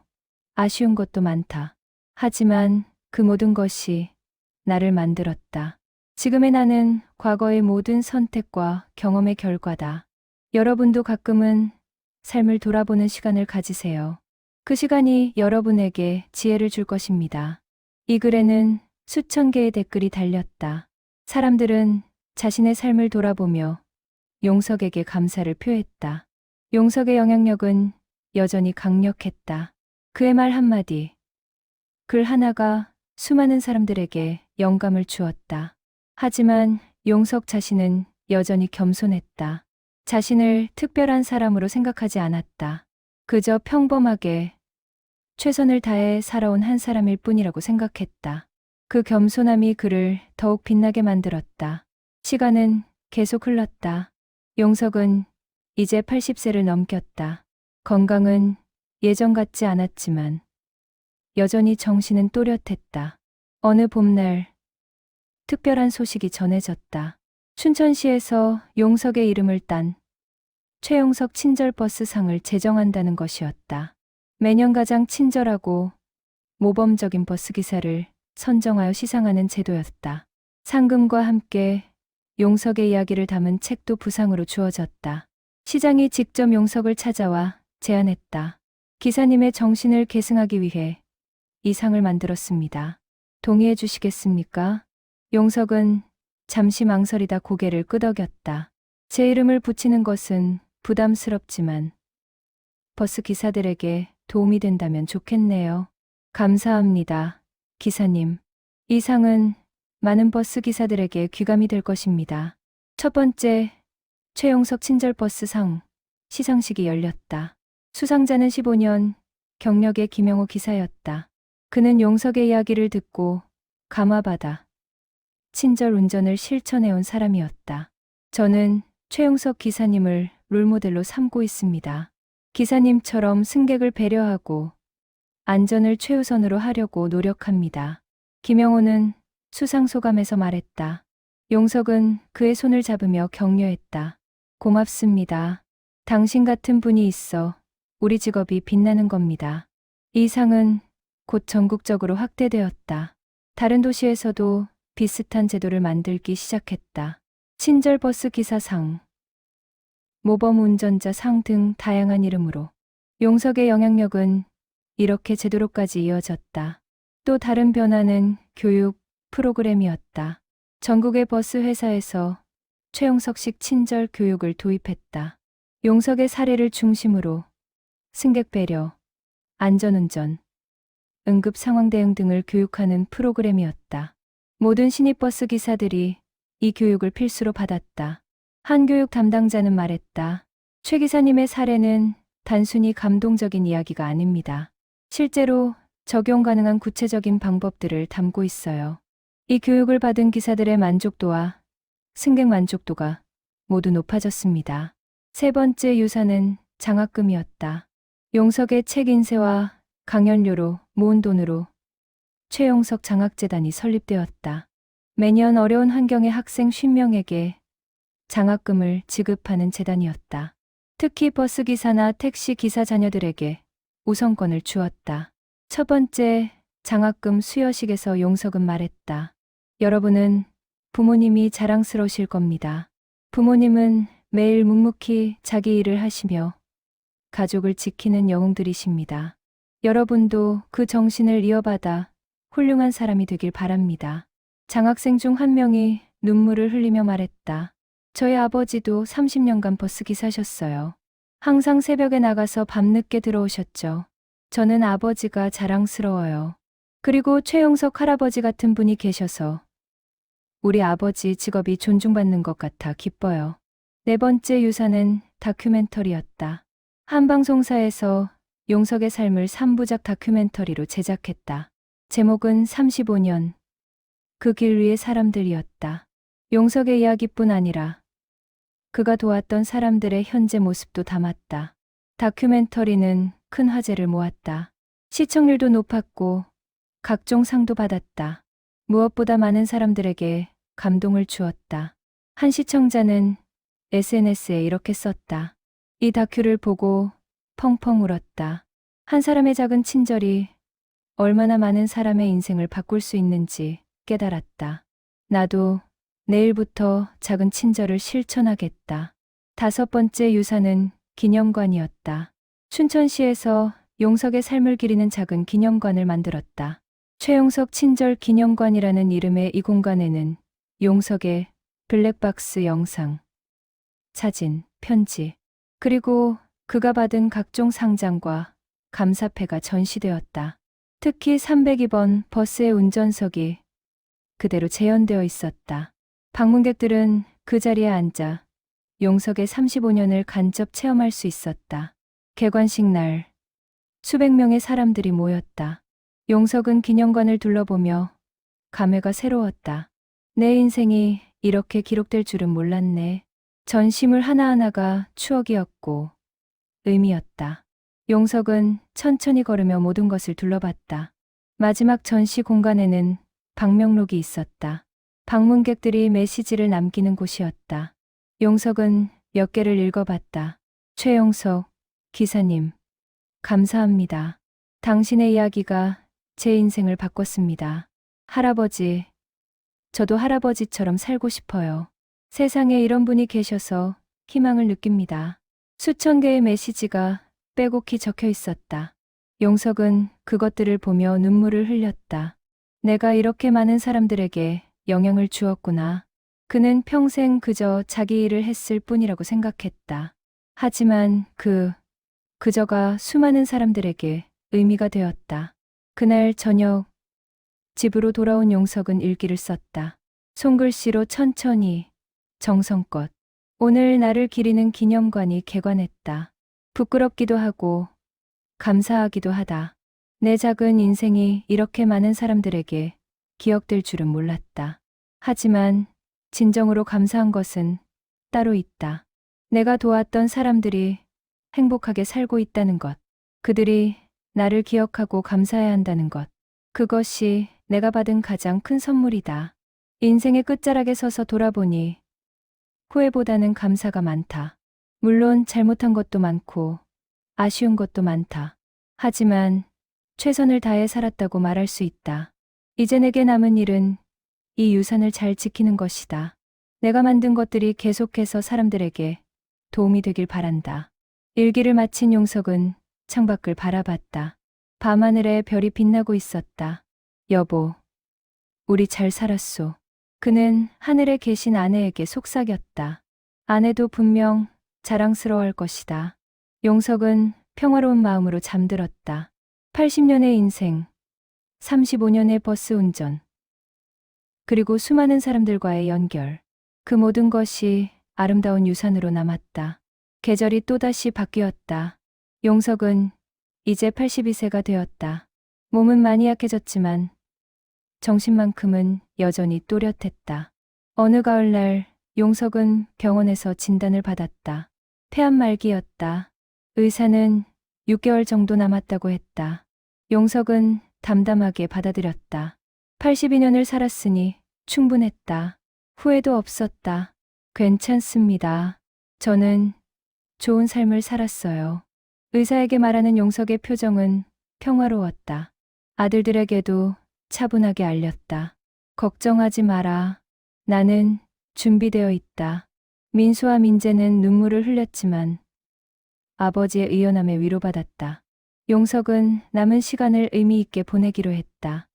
아쉬운 것도 많다. 하지만 그 모든 것이 나를 만들었다. 지금의 나는 과거의 모든 선택과 경험의 결과다. 여러분도 가끔은 삶을 돌아보는 시간을 가지세요. 그 시간이 여러분에게 지혜를 줄 것입니다. 이 글에는 수천 개의 댓글이 달렸다. 사람들은 자신의 삶을 돌아보며 용석에게 감사를 표했다. 용석의 영향력은 여전히 강력했다. 그의 말 한마디, 글 하나가 수많은 사람들에게 영감을 주었다. 하지만 용석 자신은 여전히 겸손했다. 자신을 특별한 사람으로 생각하지 않았다. 그저 평범하게 최선을 다해 살아온 한 사람일 뿐이라고 생각했다. 그 겸손함이 그를 더욱 빛나게 만들었다. 시간은 계속 흘렀다. 용석은 이제 80세를 넘겼다. 건강은 예전 같지 않았지만 여전히 정신은 또렷했다. 어느 봄날 특별한 소식이 전해졌다. 춘천시에서 용석의 이름을 딴 최용석 친절버스상을 제정한다는 것이었다. 매년 가장 친절하고 모범적인 버스기사를 선정하여 시상하는 제도였다. 상금과 함께 용석의 이야기를 담은 책도 부상으로 주어졌다. 시장이 직접 용석을 찾아와 제안했다. 기사님의 정신을 계승하기 위해 이 상을 만들었습니다. 동의해 주시겠습니까? 용석은 잠시 망설이다 고개를 끄덕였다. 제 이름을 붙이는 것은 부담스럽지만 버스 기사들에게 도움이 된다면 좋겠네요. 감사합니다, 기사님. 이 상은 많은 버스 기사들에게 귀감이 될 것입니다. 첫 번째 최용석 친절버스 상 시상식이 열렸다. 수상자는 15년 경력의 김영호 기사였다. 그는 용석의 이야기를 듣고 감화받아 친절 운전을 실천해온 사람이었다. 저는 최용석 기사님을 롤모델로 삼고 있습니다. 기사님처럼 승객을 배려하고 안전을 최우선으로 하려고 노력합니다. 김영호는 수상소감에서 말했다. 용석은 그의 손을 잡으며 격려했다. 고맙습니다. 당신 같은 분이 있어 우리 직업이 빛나는 겁니다. 이 상은 곧 전국적으로 확대되었다. 다른 도시에서도 비슷한 제도를 만들기 시작했다. 친절버스 기사상, 모범 운전자 상 등 다양한 이름으로 용석의 영향력은 이렇게 제도로까지 이어졌다. 또 다른 변화는 교육 프로그램이었다. 전국의 버스 회사에서 최용석식 친절 교육을 도입했다. 용석의 사례를 중심으로 승객 배려, 안전운전, 응급 상황 대응 등을 교육하는 프로그램이었다. 모든 신입버스 기사들이 이 교육을 필수로 받았다. 한 교육 담당자는 말했다. 최 기사님의 사례는 단순히 감동적인 이야기가 아닙니다. 실제로 적용 가능한 구체적인 방법들을 담고 있어요. 이 교육을 받은 기사들의 만족도와 승객 만족도가 모두 높아졌습니다. 세 번째 유산은 장학금이었다. 용석의 책 인쇄와 강연료로 모은 돈으로 최용석 장학재단이 설립되었다. 매년 어려운 환경의 학생 50명에게 장학금을 지급하는 재단이었다. 특히 버스기사나 택시기사 자녀들에게 우선권을 주었다. 첫 번째 장학금 수여식에서 용석은 말했다. 여러분은 부모님이 자랑스러우실 겁니다. 부모님은 매일 묵묵히 자기 일을 하시며 가족을 지키는 영웅들이십니다. 여러분도 그 정신을 이어받아 훌륭한 사람이 되길 바랍니다. 장학생 중 한 명이 눈물을 흘리며 말했다. 저희 아버지도 30년간 버스기사셨어요. 항상 새벽에 나가서 밤늦게 들어오셨죠. 저는 아버지가 자랑스러워요. 그리고 최용석 할아버지 같은 분이 계셔서 우리 아버지 직업이 존중받는 것 같아 기뻐요. 네 번째 유산은 다큐멘터리였다. 한 방송사에서 용석의 삶을 3부작 다큐멘터리로 제작했다. 제목은 35년, 그 길 위의 사람들이었다. 용석의 이야기뿐 아니라 그가 도왔던 사람들의 현재 모습도 담았다. 다큐멘터리는 큰 화제를 모았다. 시청률도 높았고 각종 상도 받았다. 무엇보다 많은 사람들에게 감동을 주었다. 한 시청자는 SNS에 이렇게 썼다. 이 다큐를 보고 펑펑 울었다. 한 사람의 작은 친절이 얼마나 많은 사람의 인생을 바꿀 수 있는지 깨달았다. 나도 내일부터 작은 친절을 실천하겠다. 다섯 번째 유산은 기념관이었다. 춘천시에서 용석의 삶을 기리는 작은 기념관을 만들었다. 최용석 친절 기념관이라는 이름의 이 공간에는 용석의 블랙박스 영상, 사진, 편지, 그리고 그가 받은 각종 상장과 감사패가 전시되었다. 특히 302번 버스의 운전석이 그대로 재현되어 있었다. 방문객들은 그 자리에 앉아 용석의 35년을 간접 체험할 수 있었다. 개관식 날 수백 명의 사람들이 모였다. 용석은 기념관을 둘러보며 감회가 새로웠다. 내 인생이 이렇게 기록될 줄은 몰랐네. 전시물 하나하나가 추억이었고 의미였다. 용석은 천천히 걸으며 모든 것을 둘러봤다. 마지막 전시 공간에는 방명록이 있었다. 방문객들이 메시지를 남기는 곳이었다. 용석은 몇 개를 읽어봤다. 최용석 기사님, 감사합니다. 당신의 이야기가 제 인생을 바꿨습니다. 할아버지, 저도 할아버지처럼 살고 싶어요. 세상에 이런 분이 계셔서 희망을 느낍니다. 수천 개의 메시지가 빼곡히 적혀 있었다. 용석은 그것들을 보며 눈물을 흘렸다. 내가 이렇게 많은 사람들에게 영향을 주었구나. 그는 평생 그저 자기 일을 했을 뿐이라고 생각했다. 하지만 그저가 수많은 사람들에게 의미가 되었다. 그날 저녁 집으로 돌아온 용석은 일기를 썼다. 손글씨로 천천히 정성껏 오늘 나를 기리는 기념관이 개관했다. 부끄럽기도 하고 감사하기도 하다. 내 작은 인생이 이렇게 많은 사람들에게 기억될 줄은 몰랐다. 하지만 진정으로 감사한 것은 따로 있다. 내가 도왔던 사람들이 행복하게 살고 있다는 것. 그들이 나를 기억하고 감사해야 한다는 것. 그것이 내가 받은 가장 큰 선물이다. 인생의 끝자락에 서서 돌아보니 후회보다는 감사가 많다. 물론 잘못한 것도 많고 아쉬운 것도 많다. 하지만 최선을 다해 살았다고 말할 수 있다. 이제 내게 남은 일은 이 유산을 잘 지키는 것이다. 내가 만든 것들이 계속해서 사람들에게 도움이 되길 바란다. 일기를 마친 용석은 창밖을 바라봤다. 밤하늘에 별이 빛나고 있었다. 여보, 우리 잘 살았소. 그는 하늘에 계신 아내에게 속삭였다. 아내도 분명 자랑스러워할 것이다. 용석은 평화로운 마음으로 잠들었다. 80년의 인생, 35년의 버스 운전, 그리고 수많은 사람들과의 연결. 그 모든 것이 아름다운 유산으로 남았다. 계절이 또다시 바뀌었다. 용석은 이제 82세가 되었다. 몸은 많이 약해졌지만 정신만큼은 여전히 또렷했다. 어느 가을날 용석은 병원에서 진단을 받았다. 폐암말기였다. 의사는 6개월 정도 남았다고 했다. 용석은 담담하게 받아들였다. 82년을 살았으니 충분했다. 후회도 없었다. 괜찮습니다. 저는 좋은 삶을 살았어요. 의사에게 말하는 용석의 표정은 평화로웠다. 아들들에게도 차분하게 알렸다. 걱정하지 마라. 나는 준비되어 있다. 민수와 민재는 눈물을 흘렸지만 아버지의 의연함에 위로받았다. 용석은 남은 시간을 의미 있게 보내기로 했다.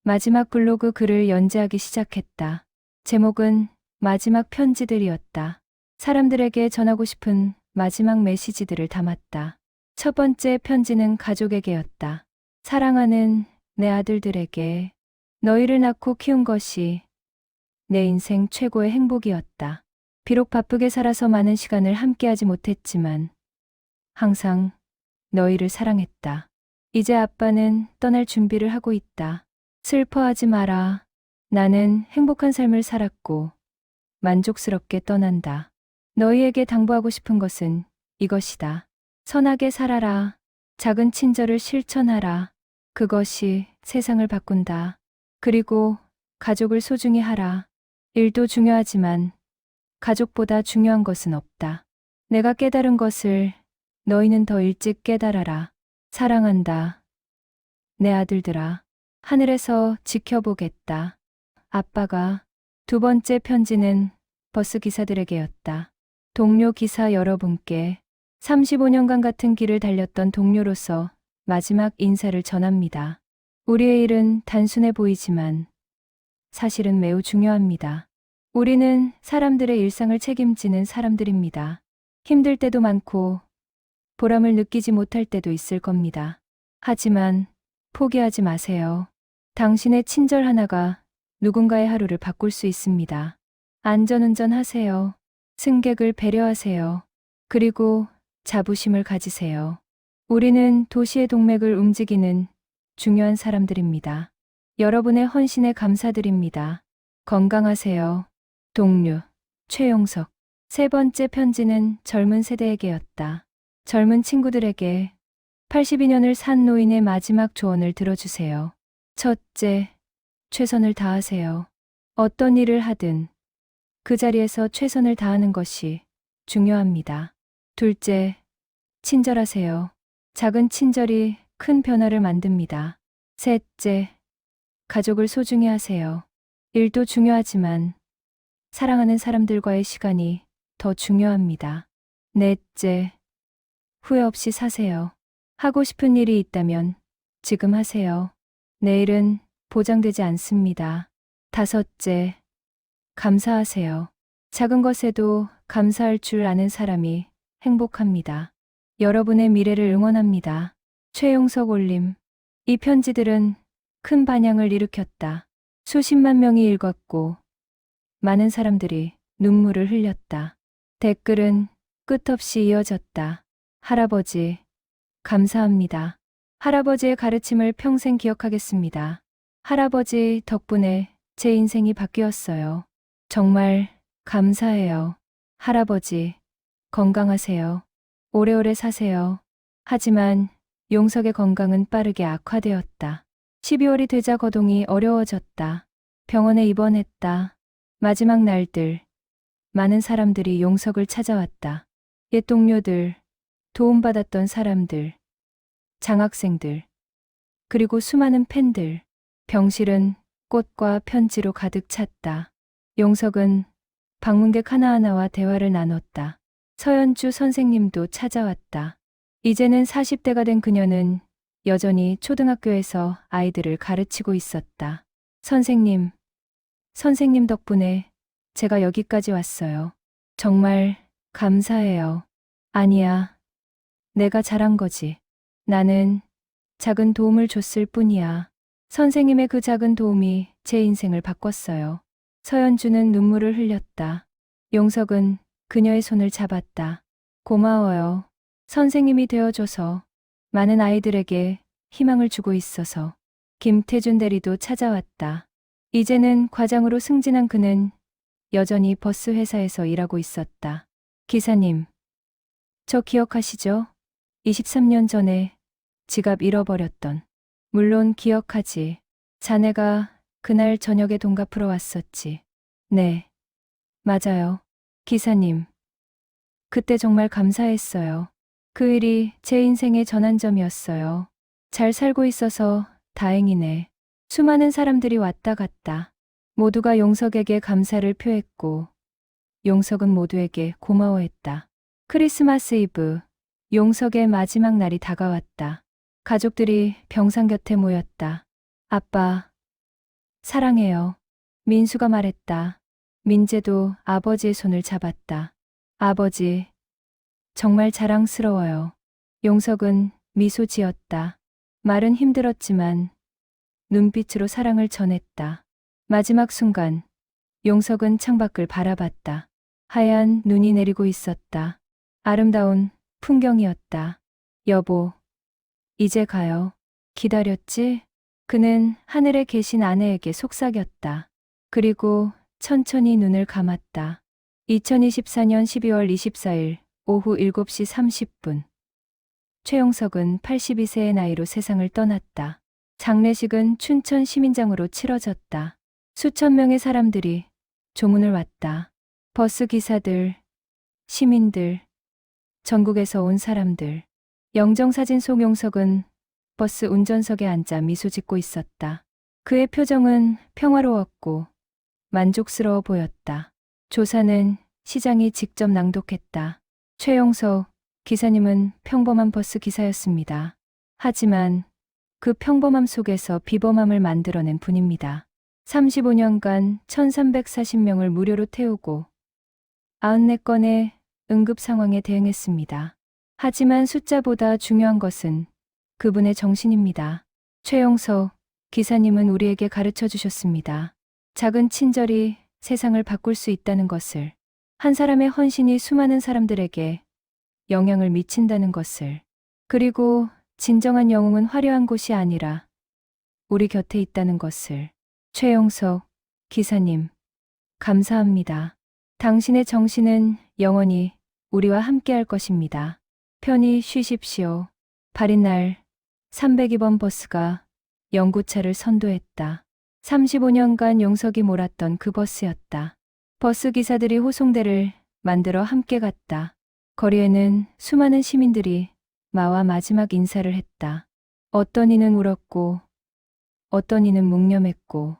마지막 블로그 글을 연재하기 시작했다. 제목은 마지막 편지들이었다. 사람들에게 전하고 싶은 마지막 메시지들을 담았다. 첫 번째 편지는 가족에게였다. 사랑하는 내 아들들에게 너희를 낳고 키운 것이 내 인생 최고의 행복이었다. 비록 바쁘게 살아서 많은 시간을 함께하지 못했지만 항상 너희를 사랑했다. 이제 아빠는 떠날 준비를 하고 있다. 슬퍼하지 마라. 나는 행복한 삶을 살았고 만족스럽게 떠난다. 너희에게 당부하고 싶은 것은 이것이다. 선하게 살아라. 작은 친절을 실천하라. 그것이 세상을 바꾼다. 그리고 가족을 소중히 하라. 일도 중요하지만 가족보다 중요한 것은 없다. 내가 깨달은 것을 너희는 더 일찍 깨달아라. 사랑한다. 내 아들들아. 하늘에서 지켜보겠다. 아빠가. 두 번째 편지는 버스 기사들에게였다. 동료 기사 여러분께 35년간 같은 길을 달렸던 동료로서 마지막 인사를 전합니다. 우리의 일은 단순해 보이지만 사실은 매우 중요합니다. 우리는 사람들의 일상을 책임지는 사람들입니다. 힘들 때도 많고 보람을 느끼지 못할 때도 있을 겁니다. 하지만 포기하지 마세요. 당신의 친절 하나가 누군가의 하루를 바꿀 수 있습니다. 안전운전 하세요. 승객을 배려하세요. 그리고 자부심을 가지세요. 우리는 도시의 동맥을 움직이는 중요한 사람들입니다. 여러분의 헌신에 감사드립니다. 건강하세요. 동료, 최용석. 세 번째 편지는 젊은 세대에게였다. 젊은 친구들에게 82년을 산 노인의 마지막 조언을 들어주세요. 첫째, 최선을 다하세요. 어떤 일을 하든 그 자리에서 최선을 다하는 것이 중요합니다. 둘째, 친절하세요. 작은 친절이 큰 변화를 만듭니다. 셋째, 가족을 소중히 하세요. 일도 중요하지만 사랑하는 사람들과의 시간이 더 중요합니다. 넷째, 후회 없이 사세요. 하고 싶은 일이 있다면 지금 하세요. 내일은 보장되지 않습니다. 다섯째, 감사하세요. 작은 것에도 감사할 줄 아는 사람이 행복합니다. 여러분의 미래를 응원합니다. 최용석 올림. 이 편지들은 큰 반향을 일으켰다. 수십만 명이 읽었고 많은 사람들이 눈물을 흘렸다. 댓글은 끝없이 이어졌다. 할아버지, 감사합니다. 할아버지의 가르침을 평생 기억하겠습니다. 할아버지 덕분에 제 인생이 바뀌었어요. 정말 감사해요. 할아버지, 건강하세요. 오래오래 사세요. 하지만 용석의 건강은 빠르게 악화되었다. 12월이 되자 거동이 어려워졌다. 병원에 입원했다. 마지막 날들, 많은 사람들이 용석을 찾아왔다. 옛 동료들, 도움받았던 사람들, 장학생들, 그리고 수많은 팬들. 병실은 꽃과 편지로 가득 찼다. 용석은 방문객 하나하나와 대화를 나눴다. 서연주 선생님도 찾아왔다. 이제는 40대가 된 그녀는 여전히 초등학교에서 아이들을 가르치고 있었다. 선생님 덕분에 제가 여기까지 왔어요. 정말 감사해요. 아니야, 내가 잘한 거지. 나는 작은 도움을 줬을 뿐이야. 선생님의 그 작은 도움이 제 인생을 바꿨어요. 서연주는 눈물을 흘렸다. 용석은 그녀의 손을 잡았다. 고마워요. 선생님이 되어줘서, 많은 아이들에게 희망을 주고 있어서. 김태준 대리도 찾아왔다. 이제는 과장으로 승진한 그는 여전히 버스 회사에서 일하고 있었다. 기사님, 저 기억하시죠? 23년 전에 지갑 잃어버렸던. 물론 기억하지. 자네가 그날 저녁에 돈 갚으러 왔었지. 네, 맞아요. 기사님, 그때 정말 감사했어요. 그 일이 제 인생의 전환점이었어요. 잘 살고 있어서 다행이네. 수많은 사람들이 왔다 갔다. 모두가 용석에게 감사를 표했고 용석은 모두에게 고마워했다. 크리스마스 이브, 용석의 마지막 날이 다가왔다. 가족들이 병상 곁에 모였다. 아빠, 사랑해요. 민수가 말했다. 민재도 아버지의 손을 잡았다. 아버지, 정말 자랑스러워요. 용석은 미소 지었다. 말은 힘들었지만 눈빛으로 사랑을 전했다. 마지막 순간, 용석은 창밖을 바라봤다. 하얀 눈이 내리고 있었다. 아름다운 풍경이었다. 여보, 이제 가요. 기다렸지? 그는 하늘에 계신 아내에게 속삭였다. 그리고 천천히 눈을 감았다. 2024년 12월 24일 오후 7시 30분. 최용석은 82세의 나이로 세상을 떠났다. 장례식은 춘천 시민장으로 치러졌다. 수천 명의 사람들이 조문을 왔다. 버스 기사들, 시민들, 전국에서 온 사람들. 영정사진 속 용석은 버스 운전석에 앉아 미소 짓고 있었다. 그의 표정은 평화로웠고 만족스러워 보였다. 조사는 시장이 직접 낭독했다. 최용석 기사님은 평범한 버스 기사였습니다. 하지만 그 평범함 속에서 비범함을 만들어낸 분입니다. 35년간 1340명을 무료로 태우고 94건의 응급 상황에 대응했습니다. 하지만 숫자보다 중요한 것은 그분의 정신입니다. 최용석 기사님은 우리에게 가르쳐 주셨습니다. 작은 친절이 세상을 바꿀 수 있다는 것을, 한 사람의 헌신이 수많은 사람들에게 영향을 미친다는 것을, 그리고 진정한 영웅은 화려한 곳이 아니라 우리 곁에 있다는 것을. 최용석 기사님, 감사합니다. 당신의 정신은 영원히 우리와 함께 할 것입니다. 편히 쉬십시오. 발인 날 302번 버스가 영구차를 선도했다. 35년간 용석이 몰았던 그 버스였다. 버스 기사들이 호송대를 만들어 함께 갔다. 거리에는 수많은 시민들이 마와 마지막 인사를 했다. 어떤 이는 울었고, 어떤 이는 묵념했고,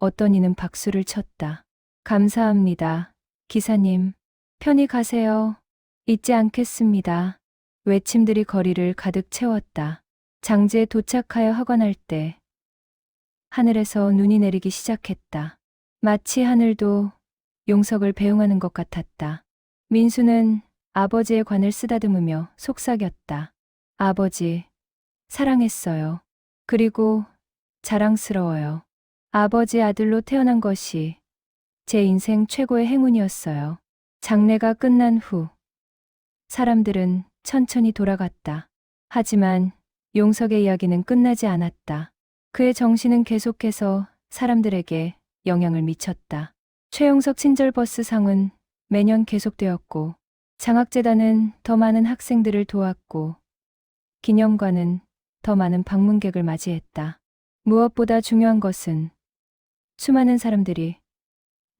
어떤 이는 박수를 쳤다. 감사합니다. 기사님, 편히 가세요. 잊지 않겠습니다. 외침들이 거리를 가득 채웠다. 장지에 도착하여 하관할 때 하늘에서 눈이 내리기 시작했다. 마치 하늘도 용석을 배웅하는 것 같았다. 민수는 아버지의 관을 쓰다듬으며 속삭였다. 아버지, 사랑했어요. 그리고 자랑스러워요. 아버지 아들로 태어난 것이 제 인생 최고의 행운이었어요. 장례가 끝난 후 사람들은 천천히 돌아갔다. 하지만 용석의 이야기는 끝나지 않았다. 그의 정신은 계속해서 사람들에게 영향을 미쳤다. 최용석 친절버스 상은 매년 계속되었고, 장학재단은 더 많은 학생들을 도왔고, 기념관은 더 많은 방문객을 맞이했다. 무엇보다 중요한 것은 수많은 사람들이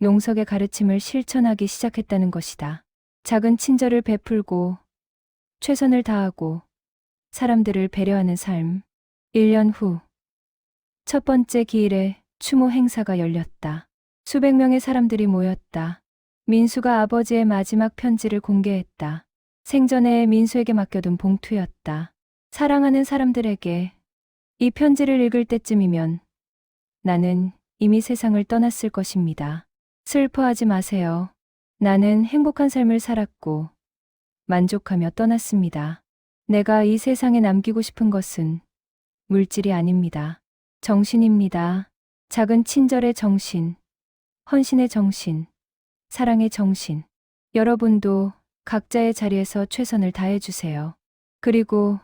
용석의 가르침을 실천하기 시작했다는 것이다. 작은 친절을 베풀고 최선을 다하고 사람들을 배려하는 삶. 1년 후 첫 번째 기일에 추모 행사가 열렸다. 수백 명의 사람들이 모였다. 민수가 아버지의 마지막 편지를 공개했다. 생전에 민수에게 맡겨둔 봉투였다. 사랑하는 사람들에게, 이 편지를 읽을 때쯤이면 나는 이미 세상을 떠났을 것입니다. 슬퍼하지 마세요. 나는 행복한 삶을 살았고 만족하며 떠났습니다. 내가 이 세상에 남기고 싶은 것은 물질이 아닙니다. 정신입니다. 작은 친절의 정신, 헌신의 정신, 사랑의 정신. 여러분도 각자의 자리에서 최선을 다해주세요. 그리고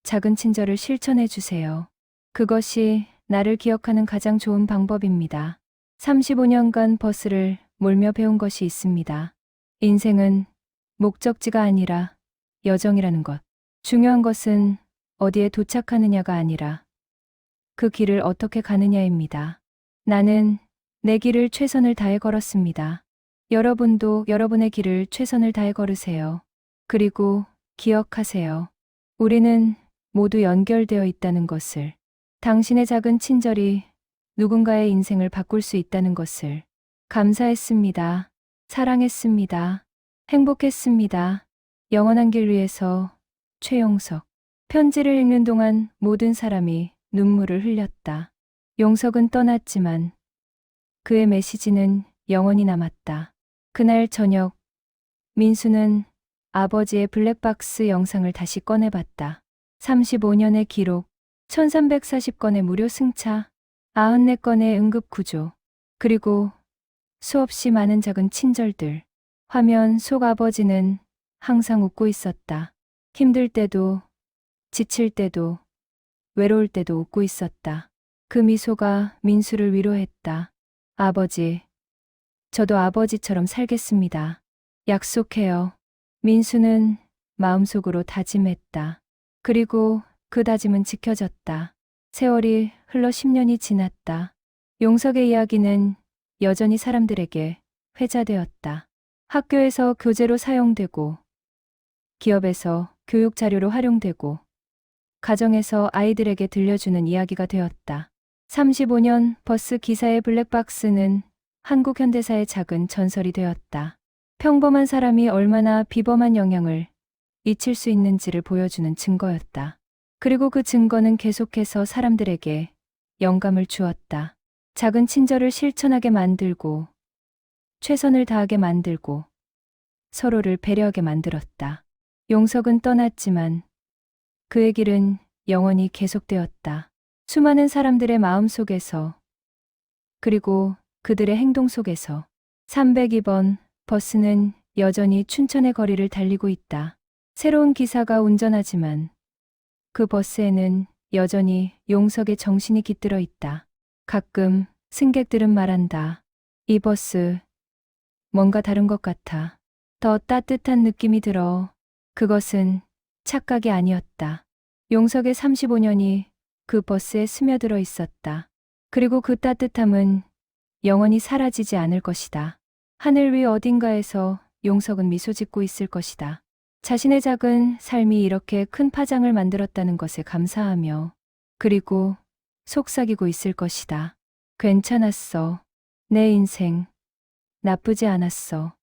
작은 친절을 실천해주세요. 그것이 나를 기억하는 가장 좋은 방법입니다. 35년간 버스를 몰며 배운 것이 있습니다. 인생은 목적지가 아니라 여정이라는 것. 중요한 것은 어디에 도착하느냐가 아니라 그 길을 어떻게 가느냐입니다. 나는 내 길을 최선을 다해 걸었습니다. 여러분도 여러분의 길을 최선을 다해 걸으세요. 그리고 기억하세요. 우리는 모두 연결되어 있다는 것을. 당신의 작은 친절이 누군가의 인생을 바꿀 수 있다는 것을. 감사했습니다. 사랑했습니다. 행복했습니다. 영원한 길 위해서 최용석. 편지를 읽는 동안 모든 사람이 눈물을 흘렸다. 용석은 떠났지만 그의 메시지는 영원히 남았다. 그날 저녁, 민수는 아버지의 블랙박스 영상을 다시 꺼내봤다. 35년의 기록, 1340건의 무료 승차, 94건의 응급구조, 그리고 수없이 많은 작은 친절들. 화면 속 아버지는 항상 웃고 있었다. 힘들 때도, 지칠 때도, 외로울 때도 웃고 있었다. 그 미소가 민수를 위로했다. 아버지, 저도 아버지처럼 살겠습니다. 약속해요. 민수는 마음속으로 다짐했다. 그리고 그 다짐은 지켜졌다. 세월이 흘러 10년이 지났다. 용석의 이야기는 여전히 사람들에게 회자되었다. 학교에서 교재로 사용되고, 기업에서 교육 자료로 활용되고, 가정에서 아이들에게 들려주는 이야기가 되었다. 35년 버스 기사의 블랙박스는 한국 현대사의 작은 전설이 되었다. 평범한 사람이 얼마나 비범한 영향을 미칠 수 있는지를 보여주는 증거였다. 그리고 그 증거는 계속해서 사람들에게 영감을 주었다. 작은 친절을 실천하게 만들고, 최선을 다하게 만들고, 서로를 배려하게 만들었다. 용석은 떠났지만 그의 길은 영원히 계속되었다. 수많은 사람들의 마음 속에서, 그리고 그들의 행동 속에서 302번 버스는 여전히 춘천의 거리를 달리고 있다. 새로운 기사가 운전하지만 그 버스에는 여전히 용석의 정신이 깃들어 있다. 가끔 승객들은 말한다. 이 버스 뭔가 다른 것 같아. 더 따뜻한 느낌이 들어. 그것은 착각이 아니었다. 용석의 35년이 그 버스에 스며들어 있었다. 그리고 그 따뜻함은 영원히 사라지지 않을 것이다. 하늘 위 어딘가에서 용석은 미소 짓고 있을 것이다. 자신의 작은 삶이 이렇게 큰 파장을 만들었다는 것에 감사하며, 그리고 속삭이고 있을 것이다. 괜찮았어. 내 인생 나쁘지 않았어.